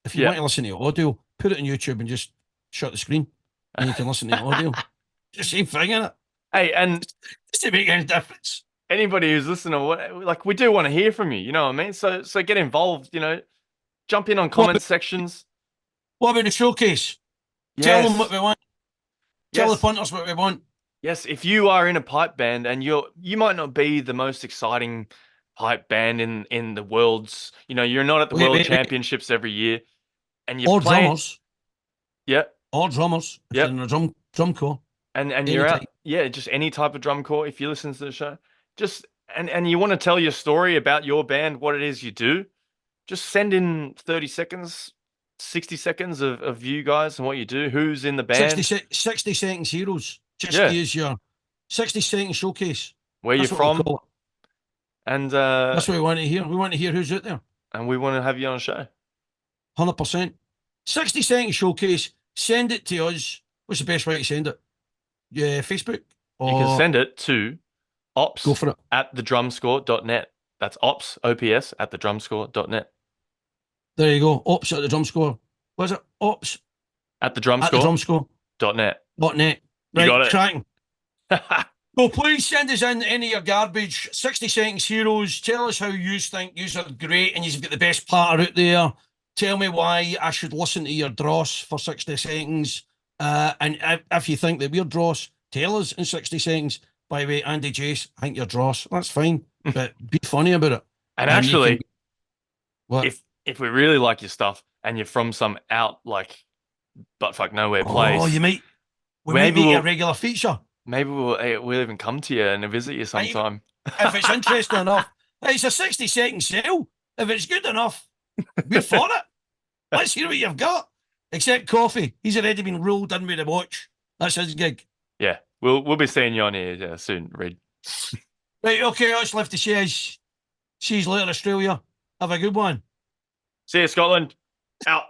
if you Yeah. want to listen to audio, put it on YouTube and just shut the screen and you can listen to audio. Just same thing, innit? Hey, and Does it make any difference? anybody who's listening, like, we do want to hear from you. You know what I mean? So get involved. You know, jump in on comment sections. What about the showcase? Tell them Yes. what we want. Tell the Yes. punters what we want. Yes, if you are in a pipe band and you might not be the most exciting pipe band in the world's, you're not at the Wait, world wait, wait. championships every year, and you're Or playing, drummers. yeah, Or drummers. If Yep. you're in a drum corps. and Any you're out, type. yeah, just any type of drum corps. If you listen to the show, just and you want to tell your story about your band, what it is you do, just send in 30 seconds, 60 seconds of you guys and what you do, who's in the band, 60 seconds heroes. Just Yeah. use your 60-second showcase. where That's you're what we'll from, call it. and That's what we want to hear. We want to hear who's out there. we want to have you on a show. 100%. 60-second showcase. Send it to us. What's the best way to send it? Yeah, Facebook? You can Or send it to ops go for it. at thedrumscore.net. That's ops, OPS, at thedrumscore.net. There you go. Ops at the drum score. What is it? Ops At at the drum thedrumscore.net. score.net. You Right, got it. cracking. Well, please send us in any of your garbage. 60 seconds heroes. Tell us how you think you are great and you've got the best platter out there. Tell me why I should listen to your dross for 60 seconds. And if you think that we're dross, tell us in 60 seconds. By the way, Andy Jace, I think you're dross. That's fine. But be funny about it. And And you actually, can- What? if we really like your stuff and you're from some out, like, buttfuck nowhere place, Oh, we might Maybe make it a we'll- regular feature. maybe we'll even come to you and visit you sometime. If it's interesting enough. It's a 60-second sale. If it's good enough, we're for it. Let's hear what you've got. Except Coffee. He's already been ruled in with the watch. That's his gig. Yeah, we'll be seeing you on here soon, Reid. Right, okay, that's left to say is she's later Australia. Have a good one. See you, Scotland. Out.